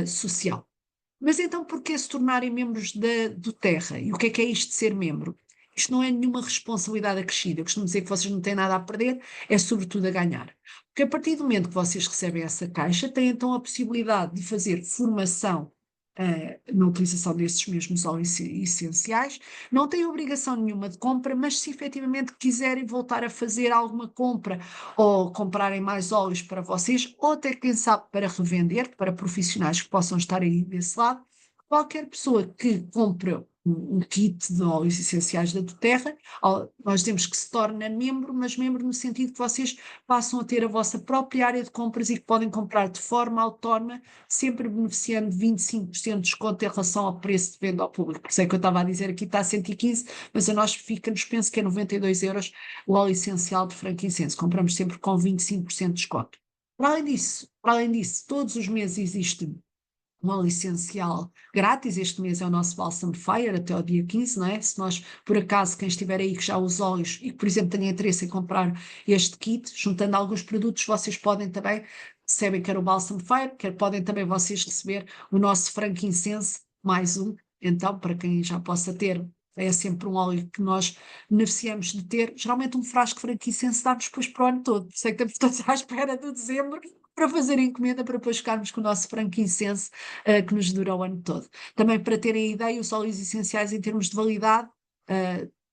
[SPEAKER 1] social. Mas então, por que se tornarem membros do Terra? E o que é isto de ser membro? Isto não é nenhuma responsabilidade acrescida. Eu costumo dizer que vocês não têm nada a perder, é sobretudo a ganhar. Porque a partir do momento que vocês recebem essa caixa, têm então a possibilidade de fazer formação na utilização desses mesmos óleos essenciais. Não têm obrigação nenhuma de compra, mas se efetivamente quiserem voltar a fazer alguma compra ou comprarem mais óleos para vocês, ou até, quem sabe, para revender, para profissionais que possam estar aí desse lado, qualquer pessoa que compre um kit de óleos essenciais da doTERRA. Nós temos que se torna membro, mas membro no sentido que vocês passam a ter a vossa própria área de compras e que podem comprar de forma autónoma, sempre beneficiando de 25% de desconto em relação ao preço de venda ao público. Por isso é que eu estava a dizer aqui está a 115, mas a nós fica-nos, penso que é 92 € o óleo essencial de frankincense. Compramos sempre com 25% de desconto. Para além disso, todos os meses existe um óleo essencial grátis. Este mês é o nosso Balsam Fire até ao dia 15, não é? Se nós, por acaso, quem estiver aí que já usa óleos e que, por exemplo, tenha interesse em comprar este kit, juntando alguns produtos, vocês podem também, recebem quer o Balsam Fire, quer podem também vocês receber o nosso frankincense, mais um. Então, para quem já possa ter, é sempre um óleo que nós beneficiamos de ter. Geralmente um frasco de frankincense dá-nos depois para o ano todo. Sei que estamos todos à espera de dezembro para fazer encomenda, para depois ficarmos com o nosso frankincense que nos dura o ano todo. Também para terem ideia, os óleos essenciais em termos de validade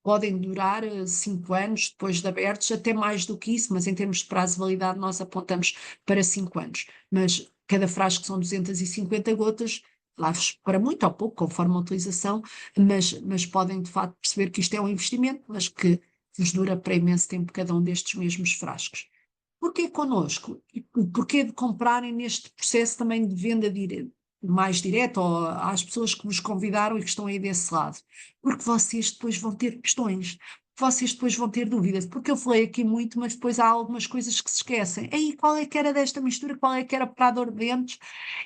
[SPEAKER 1] podem durar 5 anos depois de abertos, até mais do que isso, mas em termos de prazo de validade nós apontamos para 5 anos. Mas cada frasco são 250 gotas, lave-se para muito ou pouco, conforme a utilização, mas podem de facto perceber que isto é um investimento, mas que vos dura para imenso tempo cada um destes mesmos frascos. Porquê connosco? E porquê de comprarem neste processo também de venda mais direta ou às pessoas que vos convidaram e que estão aí desse lado? Porque vocês depois vão ter questões, vocês depois vão ter dúvidas, porque eu falei aqui muito, mas depois há algumas coisas que se esquecem. Aí, qual é que era desta mistura? Qual é que era para a dor de dentes?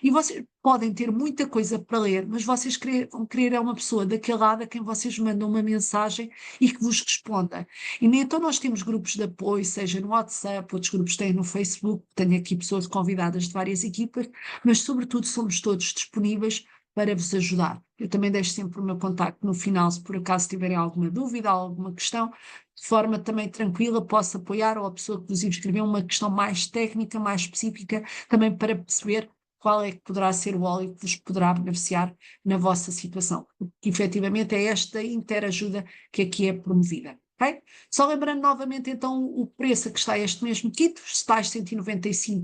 [SPEAKER 1] E vocês podem ter muita coisa para ler, mas vocês vão querer é uma pessoa daquele lado a quem vocês mandam uma mensagem e que vos responda. E nem então nós temos grupos de apoio, seja no WhatsApp, outros grupos têm no Facebook, tenho aqui pessoas convidadas de várias equipas, mas sobretudo somos todos disponíveis para vos ajudar. Eu também deixo sempre o meu contacto no final, se por acaso tiverem alguma dúvida, alguma questão, de forma também tranquila, posso apoiar, ou a pessoa que vos inscreveu uma questão mais técnica, mais específica, também para perceber qual é que poderá ser o óleo que vos poderá beneficiar na vossa situação. Porque efetivamente é esta interajuda que aqui é promovida. Okay? Só lembrando novamente então o preço a que está este mesmo kit, os tais 195,86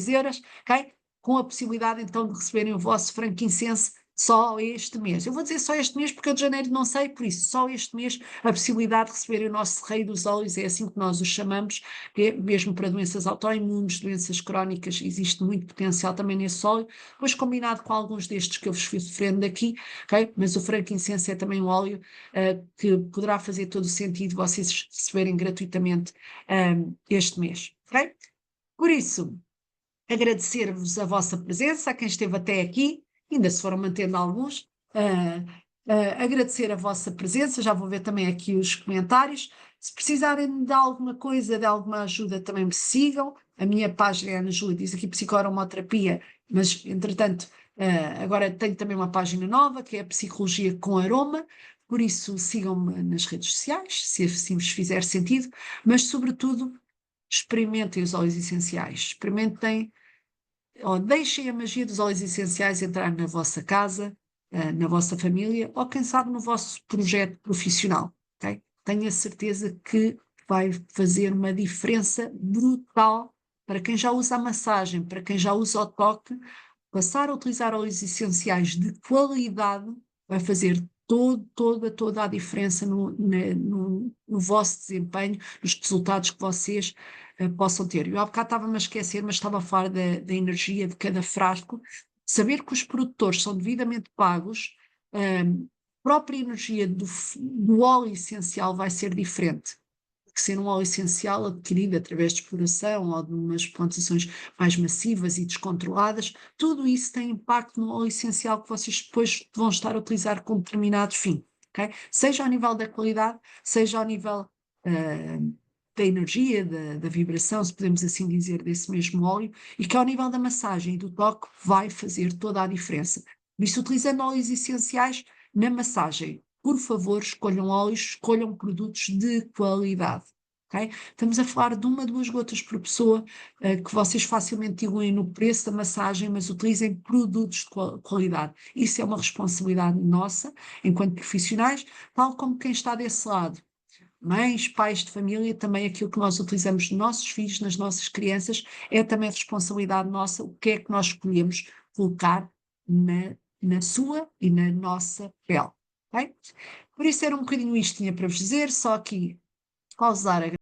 [SPEAKER 1] €, ok? Com a possibilidade então de receberem o vosso frankincense só este mês. Eu vou dizer só este mês porque eu de janeiro não sei, por isso só este mês a possibilidade de receberem o nosso rei dos óleos, é assim que nós o chamamos, que é mesmo para doenças autoimunes, doenças crónicas, existe muito potencial também nesse óleo, depois combinado com alguns destes que eu vos fui referindo aqui, ok? Mas o frankincense é também um óleo que poderá fazer todo o sentido vocês receberem gratuitamente este mês, ok? Por isso, agradecer-vos a vossa presença, a quem esteve até aqui, ainda se foram mantendo alguns, agradecer a vossa presença, já vou ver também aqui os comentários. Se precisarem de alguma coisa, de alguma ajuda, também me sigam. A minha página é Ana Júlia, diz aqui psicoaromaterapia, mas entretanto agora tenho também uma página nova que é a Psicologia com Aroma, por isso sigam-me nas redes sociais, se assim vos fizer sentido, mas sobretudo experimentem os óleos essenciais, experimentem ou deixem a magia dos óleos essenciais entrar na vossa casa, na vossa família, ou quem sabe no vosso projeto profissional, ok? Tenho a certeza que vai fazer uma diferença brutal para quem já usa a massagem, para quem já usa o toque, passar a utilizar óleos essenciais de qualidade vai fazer toda a diferença no vosso desempenho, nos resultados que vocês possam ter. Eu há bocado estava-me a esquecer, mas estava a falar da energia de cada frasco. Saber que os produtores são devidamente pagos, a própria energia do óleo essencial vai ser diferente. Que ser um óleo essencial adquirido através de exploração ou de umas plantações mais massivas e descontroladas, tudo isso tem impacto no óleo essencial que vocês depois vão estar a utilizar com determinado fim, ok? Seja ao nível da qualidade, seja ao nível da energia, da vibração, se podemos assim dizer, desse mesmo óleo, e que ao nível da massagem e do toque vai fazer toda a diferença. Por isso, utilizando óleos essenciais na massagem, por favor, escolham óleos, escolham produtos de qualidade. Okay? Estamos a falar de 1 a 2 gotas por pessoa, que vocês facilmente diluem no preço da massagem, mas utilizem produtos de qualidade. Isso é uma responsabilidade nossa, enquanto profissionais, tal como quem está desse lado. Mães, pais de família, também aquilo que nós utilizamos nos nossos filhos, nas nossas crianças, é também responsabilidade nossa o que é que nós escolhemos colocar na na sua e na nossa pele. Ok? Por isso era um bocadinho isto que tinha para vos dizer, só aqui pausar a